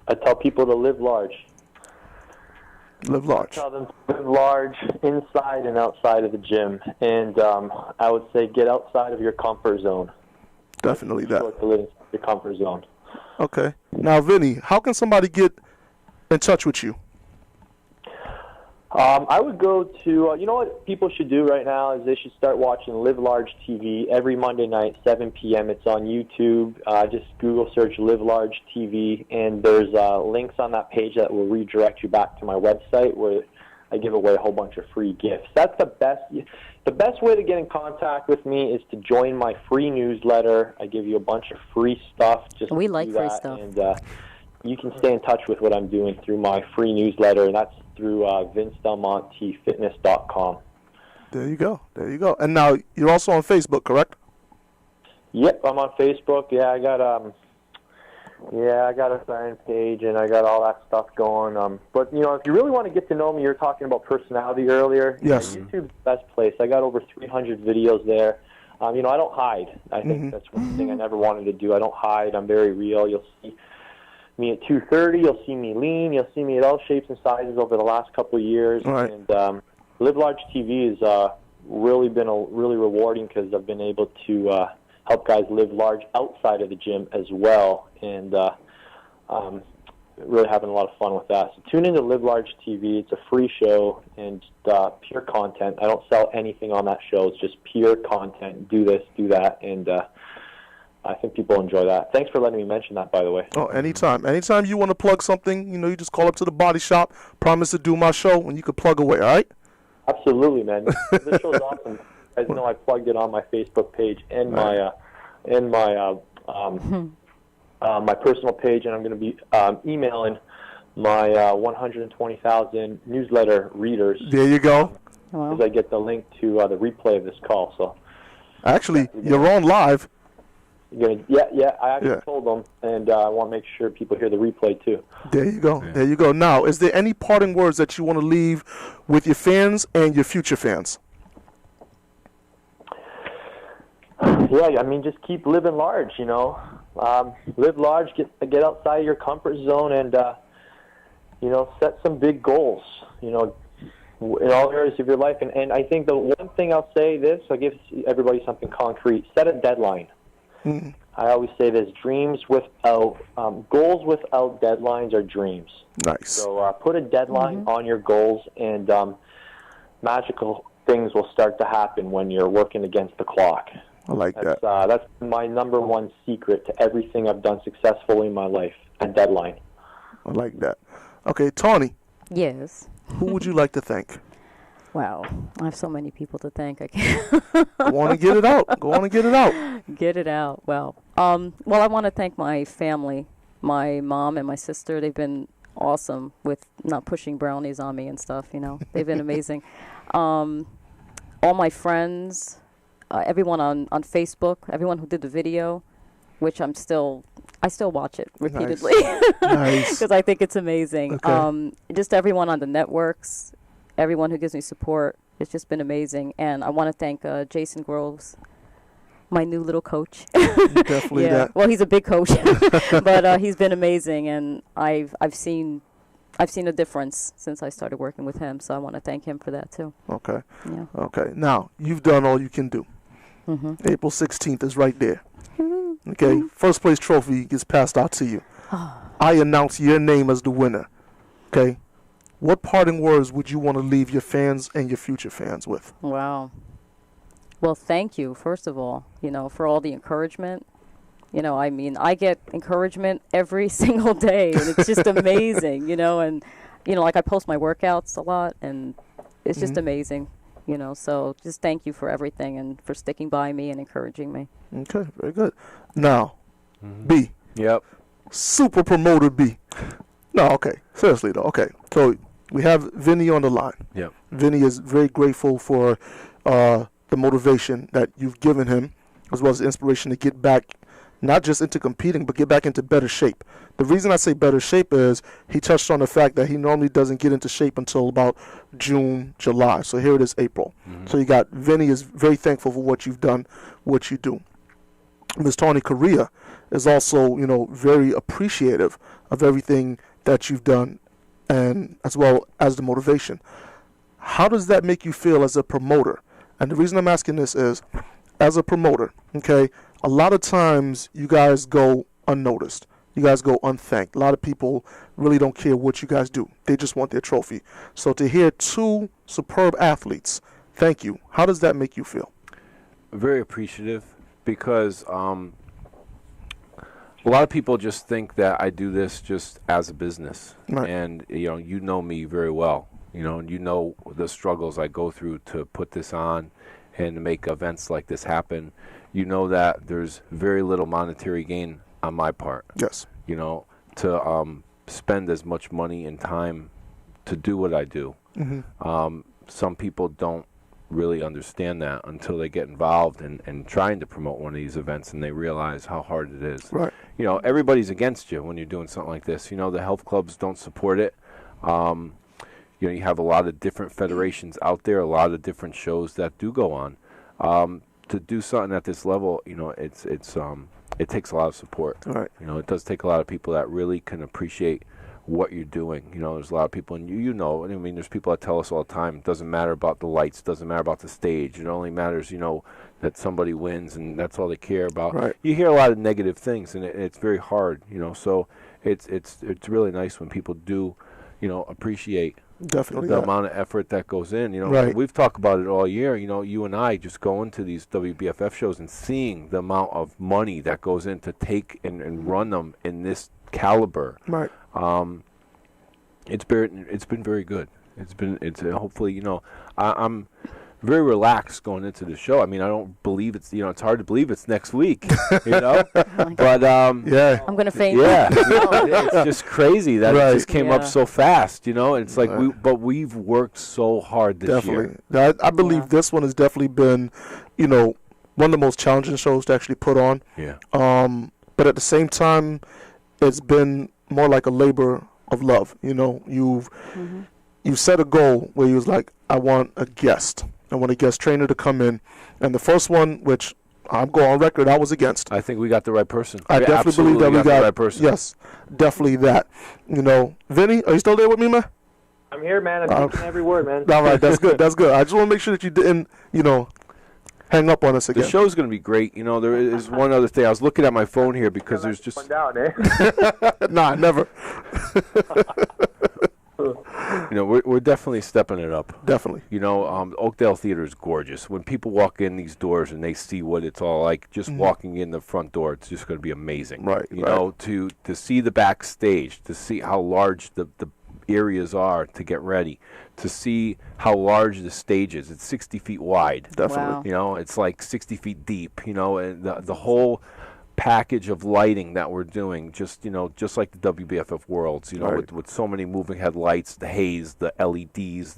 I tell people to live large. Live large. Tell them to live large inside and outside of the gym. And I would say get outside of your comfort zone. Definitely that. To live in your comfort zone. Okay. Now, Vinny, how can somebody get in touch with you? I would go to, you know what people should do right now is they should start watching Live Large TV every Monday night, 7 p.m. It's on YouTube. Just Google search Live Large TV, and there's links on that page that will redirect you back to my website where I give away a whole bunch of free gifts. That's the best. The best way to get in contact with me is to join my free newsletter. I give you a bunch of free stuff. We like free stuff. And you can stay in touch with what I'm doing through my free newsletter, and that's through VinceDelmonteFitness.com. There you go. And now, you're also on Facebook, correct? Yep, I'm on Facebook. Yeah, I got a fan page, and I got all that stuff going. But you know, if you really want to get to know me, you're talking about personality earlier. Yes. YouTube's the best place. I got over 300 videos there. You know, I don't hide. I think that's one thing I never wanted to do. I don't hide. I'm very real. You'll see me at 230. You'll see me lean. You'll see me at all shapes and sizes over the last couple of years. Right. And Live Large TV has really been really rewarding because I've been able to help guys live large outside of the gym as well, and really having a lot of fun with that. So tune into Live Large TV. It's a free show and pure content. I don't sell anything on that show. It's just pure content. Do this, do that, and I think people enjoy that. Thanks for letting me mention that, by the way. Oh, anytime. Anytime you want to plug something, you know, you just call up to the body shop, promise to do my show, and you can plug away, all right? Absolutely, man. This show's awesome. As you know, I plugged it on my Facebook page and my my personal page, and I'm going to be emailing my 120,000 newsletter readers. There you go. As I get the link to the replay of this call. So actually, you're on live. I actually told them, and I want to make sure people hear the replay too. There you go. Yeah. There you go. Now, is there any parting words that you want to leave with your fans and your future fans? Yeah, I mean, just keep living large, you know. Live large, get outside of your comfort zone, and, you know, set some big goals, you know, in all areas of your life. And I think the one thing I'll say I'll give everybody something concrete. Set a deadline. Mm-hmm. I always say this, goals without deadlines are dreams. Nice. So put a deadline on your goals, and magical things will start to happen when you're working against the clock. I like that. That's my number one secret to everything I've done successfully in my life, a deadline. I like that. Okay, Tawny. Yes. Who would you like to thank? Wow, I have so many people to thank. I can't. Go on and get it out. Get it out. Well, I want to thank my family, my mom and my sister. They've been awesome with not pushing brownies on me and stuff. They've been amazing. All my friends, everyone on Facebook, everyone who did the video, which I still watch it repeatedly because I think it's amazing. Okay. Just everyone on the networks, everyone who gives me support. It's just been amazing. And I want to thank Jason Groves, my new little coach. Definitely that. Well, he's a big coach, but he's been amazing, and I've seen a difference since I started working with him. So I want to thank him for that too. Okay. Yeah. Okay. Now, you've done all you can do. Mm-hmm. April 16th is right there. Okay. First place trophy gets passed out to you. I announce your name as the winner. Okay. What parting words would you want to leave your fans and your future fans with? Wow. Well, thank you, first of all, for all the encouragement. I get encouragement every single day, and it's just amazing, and, like I post my workouts a lot, and it's just amazing, so just thank you for everything and for sticking by me and encouraging me. Okay, very good. Now, B. Yep. Super promoter B. No, okay. Seriously, though. Okay. So we have Vinny on the line. Yep. Vinny is very grateful for the motivation that you've given him, as well as the inspiration to get back, not just into competing, but get back into better shape. The reason I say better shape is he touched on the fact that he normally doesn't get into shape until about June, July. So here it is, April. So you got Vinny is very thankful for what you've done, what you do. Ms. Tawny Correa is also, very appreciative of everything that you've done, and as well as the motivation. How does that make you feel as a promoter? And the reason I'm asking this is, as a promoter, okay, a lot of times you guys go unnoticed. You guys go unthanked. A lot of people really don't care what you guys do. They just want their trophy. So to hear two superb athletes, thank you. How does that make you feel? Very appreciative, because a lot of people just think that I do this just as a business. Right. And, you know me very well. And you know the struggles I go through to put this on and to make events like this happen. You know that there's very little monetary gain on my part. Yes. To spend as much money and time to do what I do. Some people don't really understand that until they get involved in trying to promote one of these events, and they realize how hard it is. Right. Everybody's against you when you're doing something like this. The health clubs don't support it. You have a lot of different federations out there, a lot of different shows that do go on. To do something at this level, it takes a lot of support. Right. It does take a lot of people that really can appreciate what you're doing. There's a lot of people, and there's people that tell us all the time, it doesn't matter about the lights, doesn't matter about the stage. It only matters, that somebody wins, and that's all they care about. Right. You hear a lot of negative things, and it's very hard, so it's really nice when people do, appreciate Definitely the amount of effort that goes in. Right. We've talked about it all year. You and I just going to these WBFF shows and seeing the amount of money that goes in to take and run them in this caliber. Right. It's been very good. It's hopefully, I'm very relaxed going into the show. I don't believe it's, it's hard to believe it's next week, but yeah, I'm gonna faint. yeah, it's just crazy that it just came up Yeah. so fast, and it's like we've worked so hard this year. Definitely. I believe this one has definitely been, one of the most challenging shows to actually put on. Yeah. But at the same time, it's been more like a labor of love. You've set a goal where you was like, I want a guest trainer to come in, and the first one, which I'm going on record, I was against. I think we got the right person. I definitely believe that we got the right person. Yes, definitely that. Vinny, are you still there with me, man? I'm here, man. I'm taking every word, man. All right, that's good. That's good. I just want to make sure that you didn't, hang up on us again. The show's going to be great. There is one other thing. I was looking at my phone here because there's just... One down, eh? Nah, never. we're definitely stepping it up. Definitely. Oakdale Theater is gorgeous. When people walk in these doors and they see what it's all like, just walking in the front door, it's just going to be amazing. Right. To see the backstage, to see how large the areas are to get ready, to see how large the stage is. It's 60 feet wide. Definitely. Wow. It's like 60 feet deep, and the whole package of lighting that we're doing, just like the WBFF Worlds, Right. with so many moving headlights, the haze, the LEDs,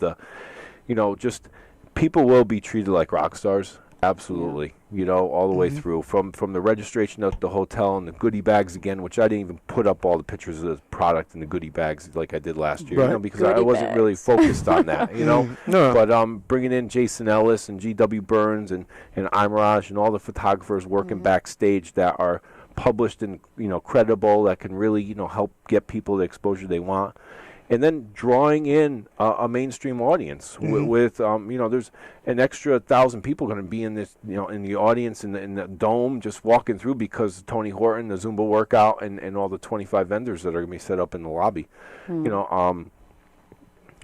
just people will be treated like rock stars. Absolutely, all the way through, from the registration at the hotel and the goodie bags again, which I didn't even put up all the pictures of the product in the goodie bags like I did last year, Right. because Goodie I wasn't really bags. focused on that, No. But bringing in Jason Ellis and GW Burns and Imiraj and all the photographers working backstage that are published and credible, that can really help get people the exposure they want. And then drawing in a mainstream audience with there's an extra 1,000 people going to be in this, in the audience in the dome, just walking through because Tony Horton, the Zumba workout, and all the 25 vendors that are going to be set up in the lobby.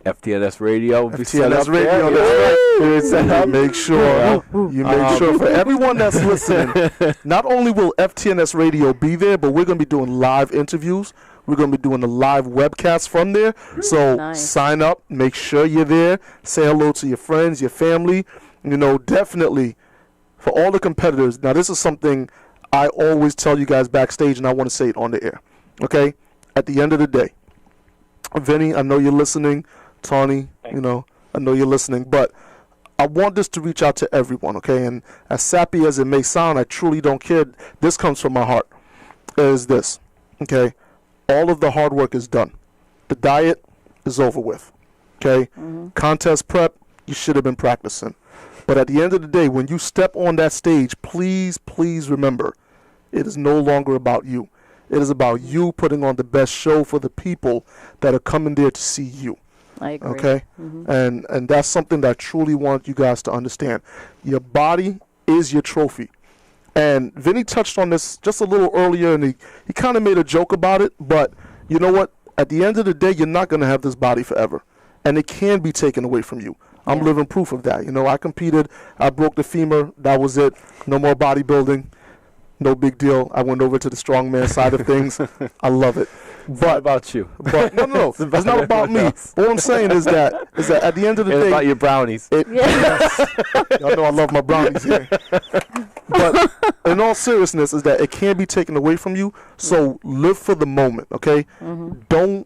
FTNS Radio will be set FTNS up Radio, there. that's right. Make sure you make sure for everyone that's listening. Not only will FTNS Radio be there, but we're going to be doing live interviews. We're going to be doing a live webcast from there. So Nice. sign up, make sure you're there, say hello to your friends, your family. Definitely for all the competitors. Now, this is something I always tell you guys backstage, and I want to say it on the air. Okay? At the end of the day, Vinny, I know you're listening. Tawny, I know you're listening. But I want this to reach out to everyone, okay? And as sappy as it may sound, I truly don't care. This comes from my heart. Is this, okay? All of the hard work is done. The diet is over with, okay? Contest prep, you should have been practicing. But at the end of the day, when you step on that stage, please, please remember, it is no longer about you. It is about you putting on the best show for the people that are coming there to see you. I agree. Okay? And that's something that I truly want you guys to understand. Your body is your trophy. And Vinny touched on this just a little earlier, and he kind of made a joke about it. But you know what? At the end of the day, you're not going to have this body forever. And it can be taken away from you. I'm living proof of that. I competed. I broke the femur. That was it. No more bodybuilding. No big deal. I went over to the strongman side of things. I love it. What But about you? But no. It's not about me. But what I'm saying is that at the end of the And day, about your brownies. yes, y'all know I love my brownies here. But in all seriousness, is that it can be taken away from you. So live for the moment, okay? Don't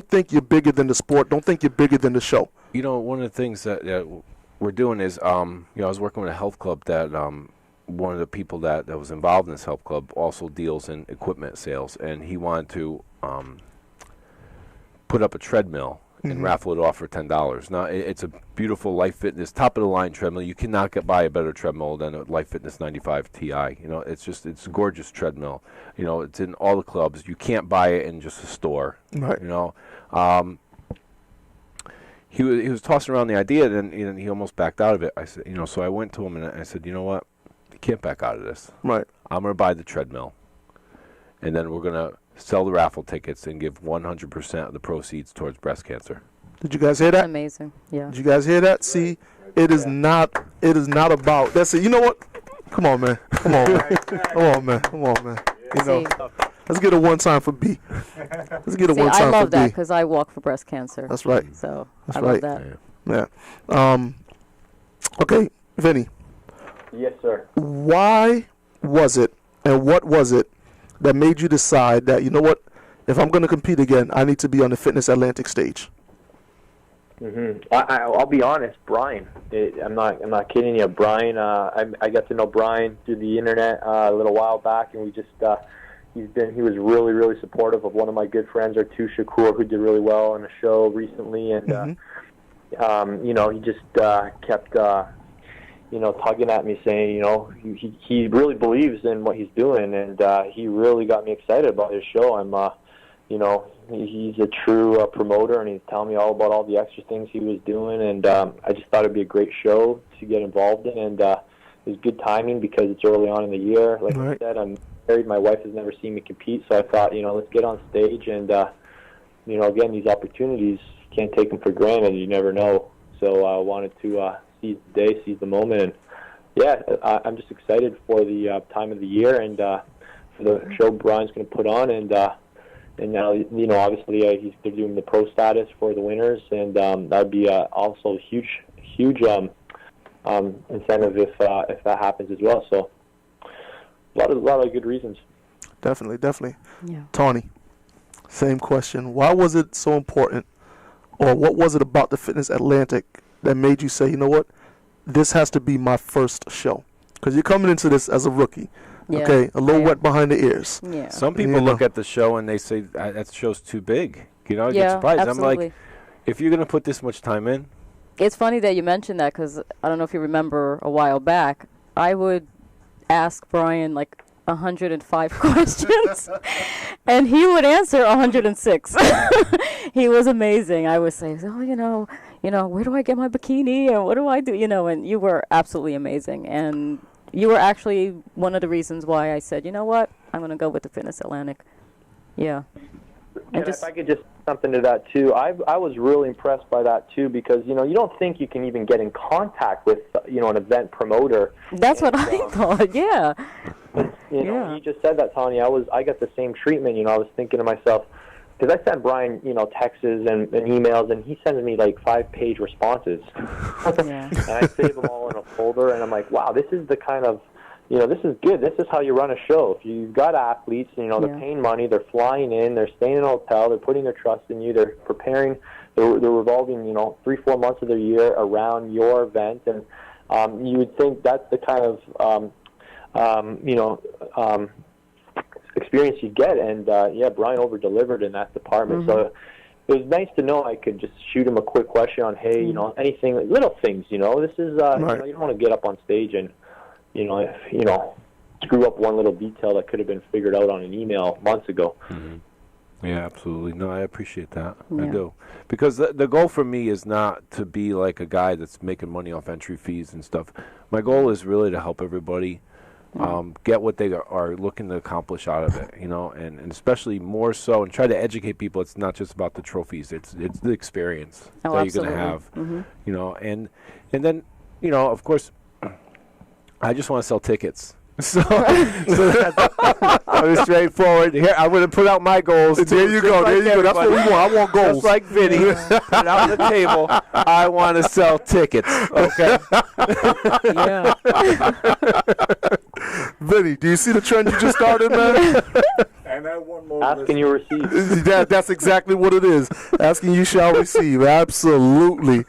think you're bigger than the sport. Don't think you're bigger than the show. One of the things that we're doing is, I was working with a health club that one of the people that was involved in this health club also deals in equipment sales, and he wanted to put up a treadmill and raffle it off for $10. Now, it's a beautiful Life Fitness, top-of-the-line treadmill. You cannot buy a better treadmill than a Life Fitness 95 Ti. It's a gorgeous treadmill. It's in all the clubs. You can't buy it in just a store. Right. He was tossing around the idea, and he almost backed out of it. I said, so I went to him and I said, you know what? You can't back out of this. Right. I'm going to buy the treadmill, and then we're going to sell the raffle tickets and give 100% of the proceeds towards breast cancer. Did you guys hear that? Amazing. Yeah. Did you guys hear that? See, it is not about. That's it. You know what? Come on, man. Come on, man. Come on, man. See, Let's get a one time for B. Let's get a see, one I time for love that B. because I walk for breast cancer. That's right. So That's I right. love that. Yeah. Okay, Vinny. Yes, sir. Why was it and what was it that made you decide that, you know what, if I'm going to compete again, I need to be on the Fitness Atlantic stage? I'll be honest, Brian. I'm not kidding you, Brian. I got to know Brian through the internet a little while back, and we just he was really, really supportive of one of my good friends, Artu Shakur, who did really well on a show recently, and he just kept tugging at me, saying, he really believes in what he's doing, and he really got me excited about his show. He's a true promoter, and he's telling me all about all the extra things he was doing, and I just thought it'd be a great show to get involved in, and it was good timing because it's early on in the year. Like I said, I'm married. My wife has never seen me compete, so I thought, let's get on stage, and again, these opportunities, you can't take them for granted. You never know. So I wanted to seize the day, seize the moment, and I'm just excited for the time of the year and for the show Brian's going to put on, and now obviously they're doing the pro status for the winners, and that'd be also a huge incentive if that happens as well. So a lot of good reasons. Definitely. Yeah. Tawny, same question. Why was it so important, or what was it about the Fitness Atlantic that made you say, you know what, this has to be my first show? Because you're coming into this as a rookie, okay, a little wet behind the ears. Yeah. Some people look at the show and they say that show's too big. You know, I get surprised. Absolutely. I'm like, if you're gonna put this much time in. It's funny that you mentioned that, because I don't know if you remember a while back, I would ask Brian like 105 questions, and he would answer 106. He was amazing. I would say, oh, you know, where do I get my bikini, and what do I do, and you were absolutely amazing, and you were actually one of the reasons why I said, you know what, I'm going to go with the Fitness Atlantic. Yeah. And if I could just something to that too, I was really impressed by that too, because you don't think you can even get in contact with an event promoter. That's what I thought. Yeah. You just said that, Tanya. I got the same treatment. I was thinking to myself, because I sent Brian texts and emails, and he sends me like 5-page responses. Yeah. And I save them all in a folder, and I'm like, wow, this is the kind of this is good. This is how you run a show. If you've got athletes, they're paying money, they're flying in, they're staying in a hotel, they're putting their trust in you, they're preparing, they're revolving, 3-4 months of their year around your event, and you would think that's the kind of, experience you get. And, Brian over-delivered in that department. So it was nice to know I could just shoot him a quick question on, hey, anything, little things, this is, right. You don't want to get up on stage and, screw up one little detail that could have been figured out on an email months ago. Mm-hmm. Yeah, absolutely. No, I appreciate that. Yeah. I do. Because the goal for me is not to be like a guy that's making money off entry fees and stuff. My goal is really to help everybody get what they are looking to accomplish out of it, and especially more so, and try to educate people. It's not just about the trophies. It's the experience that you're going to have, and then, of course, I just want to sell tickets. So that's straightforward. Here, I'm going to put out my goals. There you go. That's what we want. I want goals. Just like Vinny, put out the table. I want to sell tickets. Okay. Yeah. Vinny, do you see the trend you just started, man? And I want more. Asking you receive. That's exactly what it is. Asking you shall receive. Absolutely.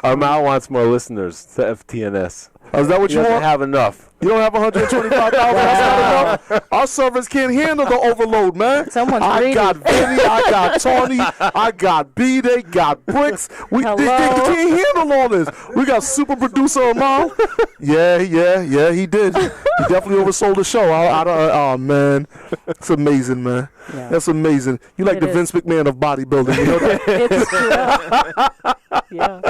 Armal wants more listeners to FTNS. Is that what you want? Have enough. You don't have 125,000. That's not enough. Our servers can't handle the overload, man. Someone's I greedy. got Vinny, I got Tawny, I got B, they got Bricks. They can't handle all this. We got super producer Amal. Yeah, he did. He definitely oversold the show. Oh, man. It's amazing, man. Yeah. That's amazing. You like It the is. Vince McMahon of bodybuilding. You know that? It's true. Yeah.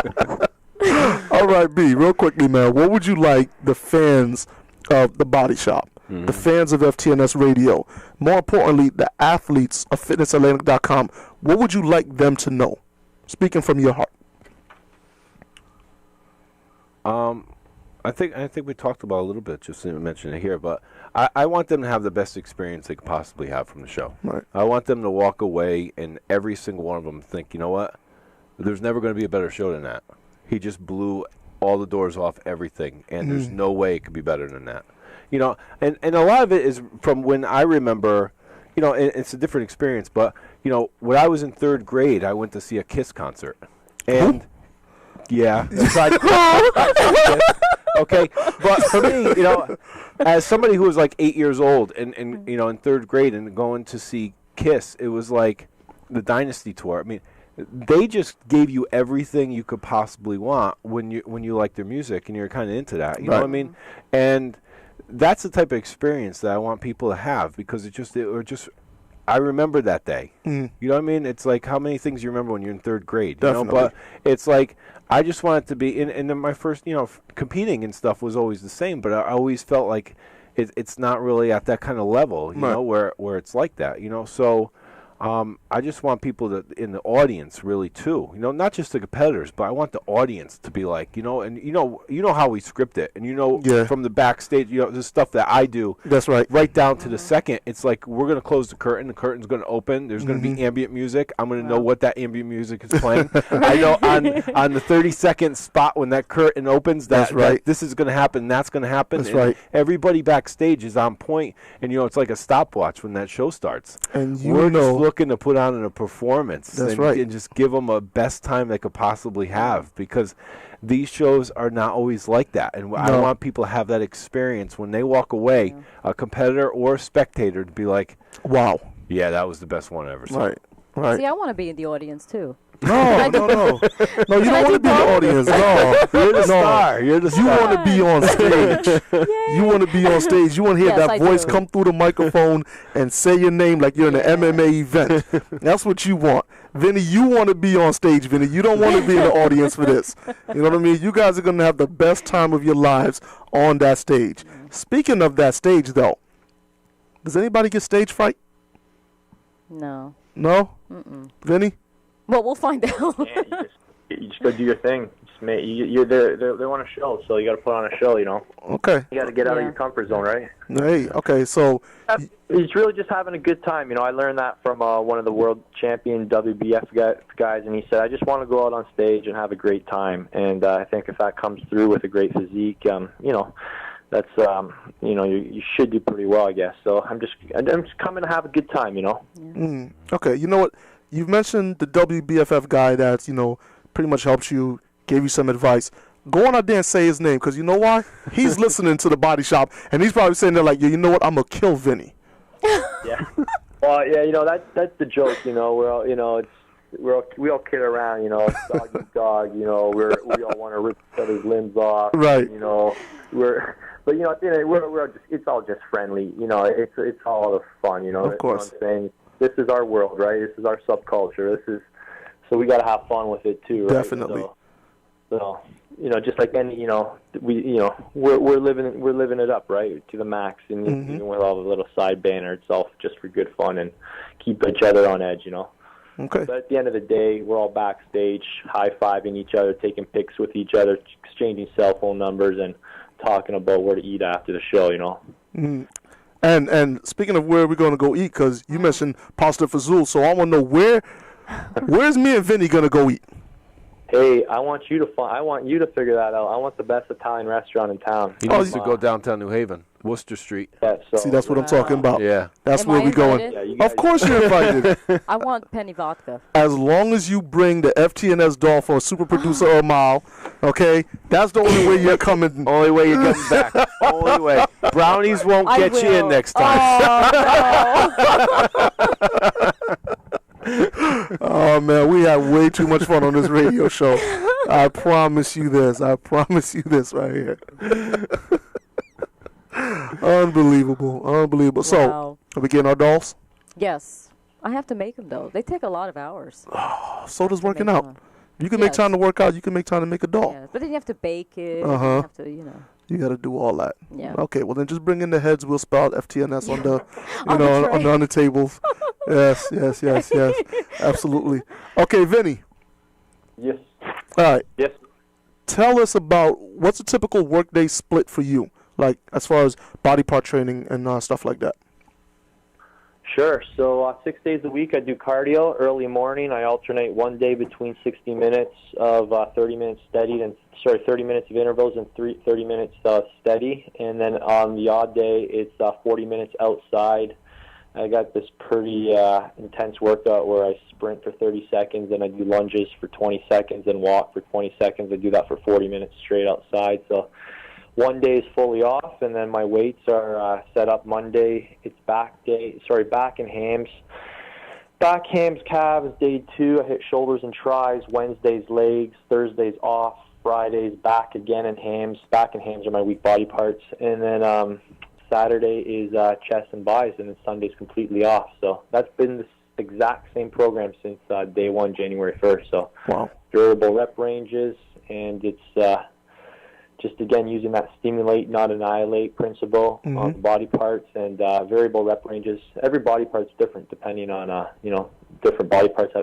All right, B, real quickly, man. What would you like the fans of the Body Shop, the fans of FTNS Radio, more importantly, the athletes of fitnessatlantic.com, what would you like them to know? Speaking from your heart. I think we talked about it a little bit, just didn't mention it here, but I want them to have the best experience they could possibly have from the show. Right. I want them to walk away and every single one of them think, you know what, there's never going to be a better show than that. He just blew all the doors off everything, and there's no way it could be better than that. And a lot of it is from when I remember, it's a different experience, but, when I was in 3rd grade, I went to see a Kiss concert. And, yeah. Okay, but for me, as somebody who was like 8 years old and in 3rd grade and going to see Kiss, it was like the Dynasty tour. I mean, they just gave you everything you could possibly want when you like their music and you're kind of into that. You know what I mean? And that's the type of experience that I want people to have, because I remember that day. You know what I mean? It's like how many things you remember when you're in 3rd grade. Definitely. But it's like I just want it to be. And then my first, competing and stuff was always the same. But I always felt like it's not really at that kind of level, you know, where it's like that. So I just want people in the audience really too. Not just the competitors, but I want the audience to be like, and you know how we script it, and from the backstage, the stuff that I do. That's right. Right down to the second, it's like we're gonna close the curtain. The curtain's gonna open. There's gonna be ambient music. I'm gonna know what that ambient music is playing. I know on the 30-second spot when that curtain opens, that this is gonna happen. That's gonna happen. That's right. Everybody backstage is on point, and it's like a stopwatch when that show starts. And we're just looking to put on a performance. That's right. And just give them a best time they could possibly have, because these shows are not always like that. And I want people to have that experience when they walk away, a competitor or a spectator, to be like, wow, yeah, that was the best one I ever saw. Right. See, I want to be in the audience too. No, you don't want to be in the audience. No, you're the star. You're the star. You want to be on stage. You want to be on stage. You want to hear that voice come through the microphone and say your name like you're in an MMA event. That's what you want. Vinny, you want to be on stage, Vinny. You don't want to be in the audience for this. You know what I mean? You guys are going to have the best time of your lives on that stage. Speaking of that stage, though, does anybody get stage fright? No. No? Vinny? Well, we'll find out. Yeah, you just go do your thing. You're there. They want a show, so you got to put on a show. Okay. You got to get out of your comfort zone, right? Hey. Okay. So it's really just having a good time. I learned that from one of the world champion WBF guys, and he said, "I just want to go out on stage and have a great time." And I think if that comes through with a great physique, that's you should do pretty well, I guess. So I'm just coming to have a good time. Okay. You know what? You've mentioned the WBFF guy that's, pretty much helped you, gave you some advice. Go on out there and say his name, because you know why? He's listening to the Body Shop, and he's probably saying there like, you know what? I'm going to kill Vinny. Yeah. Well, yeah, that's the joke, we all kid around, dog eat dog, we all want to rip each other's limbs off. Right. But at the end, we're just, it's all just friendly, it's all the fun, Of course. You know what I'm saying? This is our world, right? This is our subculture. So we got to have fun with it too, right? Definitely. So just like any, we're living it up, right, to the max, and even with all the little side banner, it's all just for good fun and keep each other on edge, Okay. But at the end of the day, we're all backstage, high-fiving each other, taking pics with each other, exchanging cell phone numbers, and talking about where to eat after the show, And speaking of where we're going to go eat, because you mentioned Pasta Fazul, so I want to know where's me and Vinny going to go eat? Hey, I want you to figure that out. I want the best Italian restaurant in town. He needs to go downtown New Haven, Worcester Street. Yeah, See, that's what I'm talking about. Yeah. That's Am where I we're going. invited? Yeah, Of course you're invited. I want penny vodka. As long as you bring the FTNS doll for a super producer or a mile, okay? That's the only way you're coming. Only way you're getting back. Only way. Brownies won't get you in next time. Oh, man, we had way too much fun on this radio show. I promise you this. I promise you this right here. Unbelievable. Wow. So, are we getting our dolls? Yes. I have to make them, though. They take a lot of hours. So does working out. You can make time to work out. You can make time to make a doll. Yes. But then you have to bake it. Uh-huh. You have to, You got to do all that. Yeah. Okay, well, then just bring in the heads. We'll spell FTNS on the, On on the tables. Yes. Absolutely. Okay, Vinny. Yes. All right. Yes. Tell us about what's a typical workday split for you, like as far as body part training and stuff like that. Sure. So 6 days a week I do cardio early morning. I alternate one day between 60 minutes of 30 minutes 30 minutes of intervals and 30 minutes steady. And then on the odd day, it's 40 minutes outside. I got this pretty intense workout where I sprint for 30 seconds and I do lunges for 20 seconds and walk for 20 seconds. I do that for 40 minutes straight outside. So one day is fully off, and then my weights are set up Monday. It's back and hams. Back, hams, calves, day 2. I hit shoulders and tries. Wednesday's legs. Thursday's off. Friday's back again and hams. Back and hams are my weak body parts. And then Saturday is chest and buys, and then Sunday's completely off. So that's been the exact same program since day 1, January 1st. So wow. Durable rep ranges, and it's just, again, using that stimulate, not annihilate principle on the body parts, and variable rep ranges. Every body part's different depending on, different body parts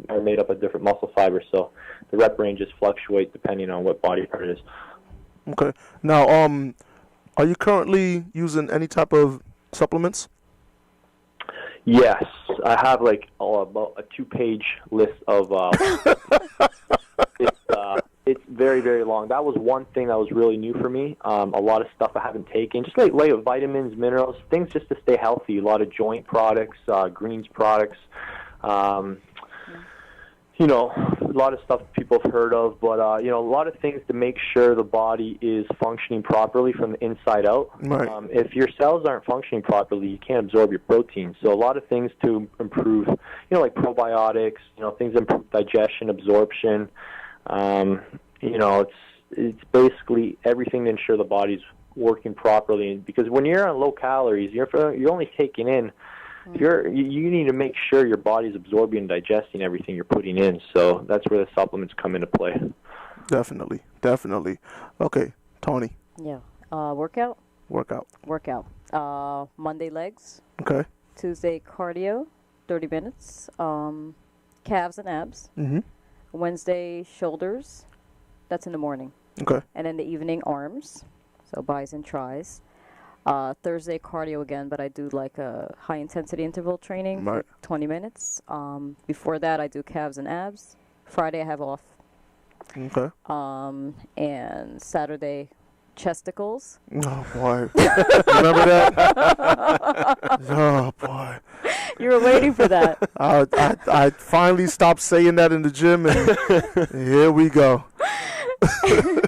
are made up of different muscle fibers, so the rep ranges fluctuate depending on what body part it is. Okay. Now, are you currently using any type of supplements? Yes, I have like about a 2-page list of. It's very, very long. That was one thing that was really new for me. A lot of stuff I haven't taken, just like vitamins, minerals, things just to stay healthy. A lot of joint products, greens products. A lot of stuff people have heard of, but a lot of things to make sure the body is functioning properly from the inside out. Right. If your cells aren't functioning properly, you can't absorb your protein. So a lot of things to improve, like probiotics, things improve digestion, absorption. It's basically everything to ensure the body's working properly. Because when you're on low calories, you're only taking in. You need to make sure your body's absorbing and digesting everything you're putting in. So that's where the supplements come into play. Definitely. Okay, Tony. Yeah. Workout. Monday legs. Okay. Tuesday cardio, 30 minutes. Calves and abs. Mm-hmm. Wednesday shoulders. That's in the morning. Okay. And in the evening arms. So bis and tris. Thursday cardio again, but I do like a high intensity interval training for 20 minutes. Before that I do calves and abs. Friday I have off. Okay. And Saturday chesticles. Oh boy. Remember that? Oh boy. You were waiting for that. I finally stopped saying that in the gym, and here we go.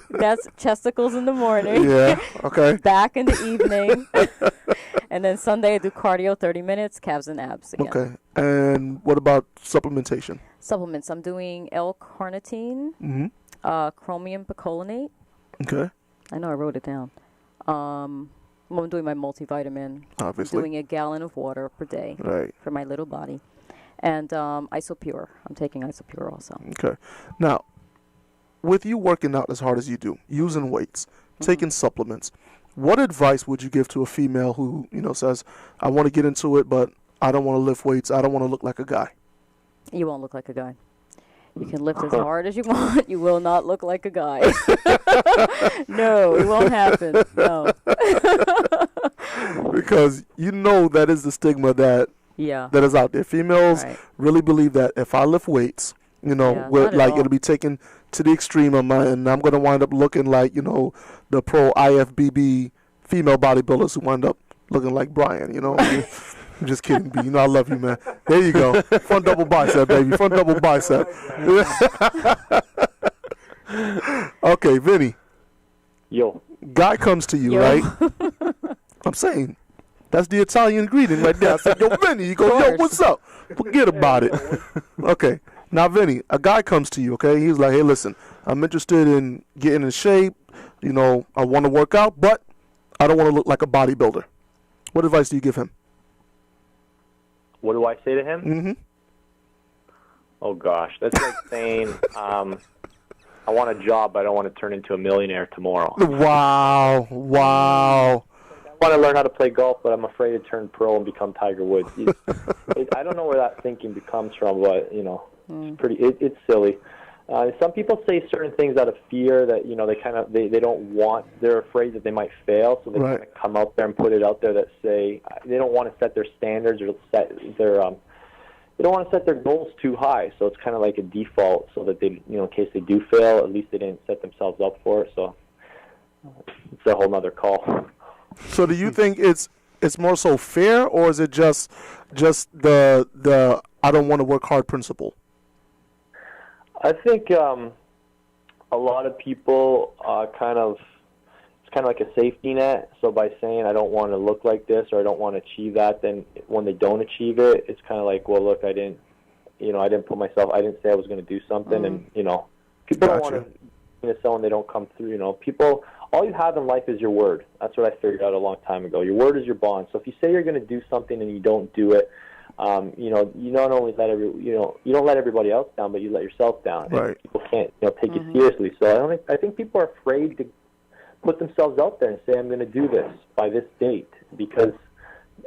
That's chesticles in the morning. Yeah, okay. Back in the evening. And then Sunday I do cardio, 30 minutes, calves and abs again. Okay. And what about supplementation? Supplements. I'm doing L-carnitine, chromium picolinate. Okay. I know I wrote it down. I'm doing my multivitamin. Obviously. I'm doing a gallon of water per day for my little body. And Isopure. I'm taking Isopure also. Okay. Now, with you working out as hard as you do, using weights, taking supplements, what advice would you give to a female who, says, I want to get into it, but I don't want to lift weights, I don't want to look like a guy? You won't look like a guy. You can lift as hard as you want. You will not look like a guy. No, it won't happen. No. Because that is the stigma that is out there. Females really believe that if I lift weights, it'll be taken to the extreme and I'm going to wind up looking like, the pro IFBB female bodybuilders who wind up looking like Brian, I'm just kidding, B. I love you, man. There you go. Front double bicep, baby. Front double bicep. Okay, Vinny. Yo. Guy comes to you, right? I'm saying, that's the Italian greeting right there. I said, yo, Vinny. You go, yo, what's up? Forget about it. Okay. Now, Vinny, a guy comes to you, okay? He's like, hey, listen, I'm interested in getting in shape. I want to work out, but I don't want to look like a bodybuilder. What advice do you give him? What do I say to him? Mm-hmm. Oh, gosh. That's like saying, I want a job, but I don't want to turn into a millionaire tomorrow. Wow. I want to learn how to play golf, but I'm afraid to turn pro and become Tiger Woods. I don't know where that thinking comes from, but, it's silly. Some people say certain things out of fear that, they don't want, they're afraid that they might fail, so they kind of come out there and put it out there that say, they don't want to set their standards or set their, they don't want to set their goals too high, so it's kind of like a default so that they, in case they do fail, at least they didn't set themselves up for it, so it's a whole other call. So do you think it's more so fair, or is it just the I don't want to work hard principle? I think a lot of people it's kind of like a safety net. So by saying I don't want to look like this or I don't want to achieve that, then when they don't achieve it, it's kind of like, well, look, I didn't say I was going to do something, and people don't want to sell when they don't come through. People, all you have in life is your word. That's what I figured out a long time ago. Your word is your bond. So if you say you're going to do something and you don't do it, you not only you don't let everybody else down, but you let yourself down. Right. And people can't take you seriously. So I think people are afraid to put themselves out there and say, I'm going to do this by this date, because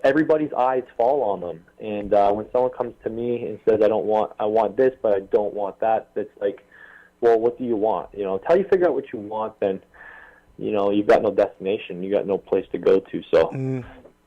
everybody's eyes fall on them. And when someone comes to me and says, I want this, but I don't want that, it's like, well, what do you want? You know, until you figure out what you want, then, you know, you've got no destination. You got no place to go to. So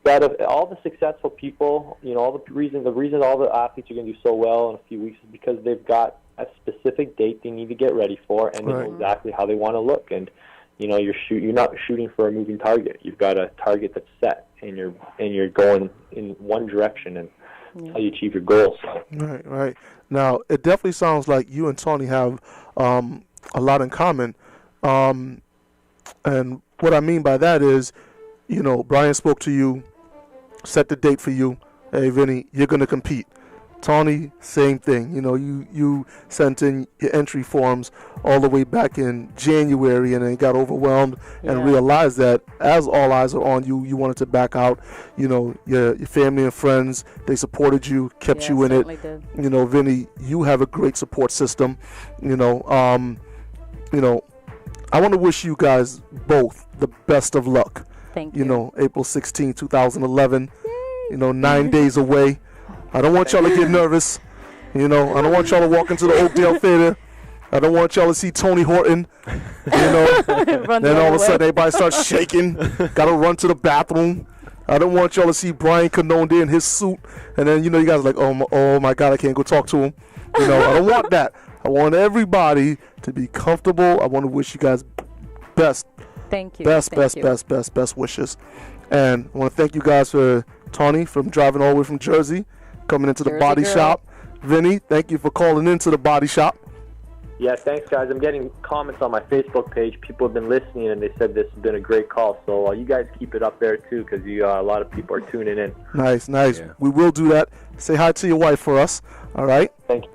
out of all the successful people, you know, the reason all the athletes are going to do so well in a few weeks is because they've got a specific date they need to get ready for, and they know exactly how they want to look. And, you know, you're not shooting for a moving target. You've got a target that's set, and you're going in one direction, and that's how you achieve your goals. Right. Now, it definitely sounds like you and Tony have a lot in common. And what I mean by that is, you know, Brian spoke to you, set the date for you. Hey, Vinny, you're going to compete. Tony, same thing. You know, you sent in your entry forms all the way back in January, and then got overwhelmed and realized that as all eyes are on you, you wanted to back out. You know, your family and friends, they supported you, kept you in it. Did. You know, Vinny, you have a great support system. You know, I want to wish you guys both the best of luck. Thank you. You know, April 16, 2011. Yay. You know, 9 days away. I don't want y'all to get nervous. You know, I don't want y'all to walk into the Oakdale Theater. I don't want y'all to see Tony Horton. You know, then all of a sudden everybody starts shaking. Got to run to the bathroom. I don't want y'all to see Brian Canone there in his suit. And then, you know, you guys are like, oh my God, I can't go talk to him. You know, I don't want that. I want everybody to be comfortable. I want to wish you guys best. Thank you. Best wishes. And I want to thank you guys for Tony from driving all the way from Jersey, coming into the body shop. Vinny, thank you for calling into the body shop. Yeah, thanks, guys. I'm getting comments on my Facebook page. People have been listening, and they said this has been a great call. So you guys keep it up there, too, because a lot of people are tuning in. Nice. Yeah. We will do that. Say hi to your wife for us, all right? Thank you.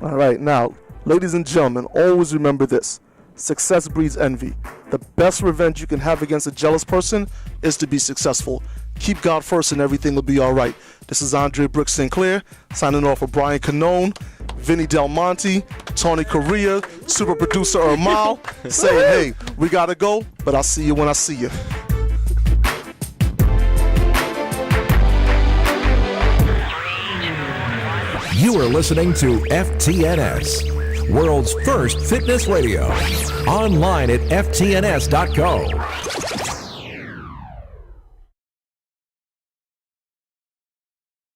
All right. Now, ladies and gentlemen, always remember this. Success breeds envy. The best revenge you can have against a jealous person is to be successful. Keep God first and everything will be all right. This is Andre Brooks Sinclair, signing off for Brian Canone, Vinny Delmonte, Tony Correa, super producer Ermal, saying, hey, we got to go, but I'll see you when I see you. You are listening to FTNS, world's first fitness radio. Online at ftns.co.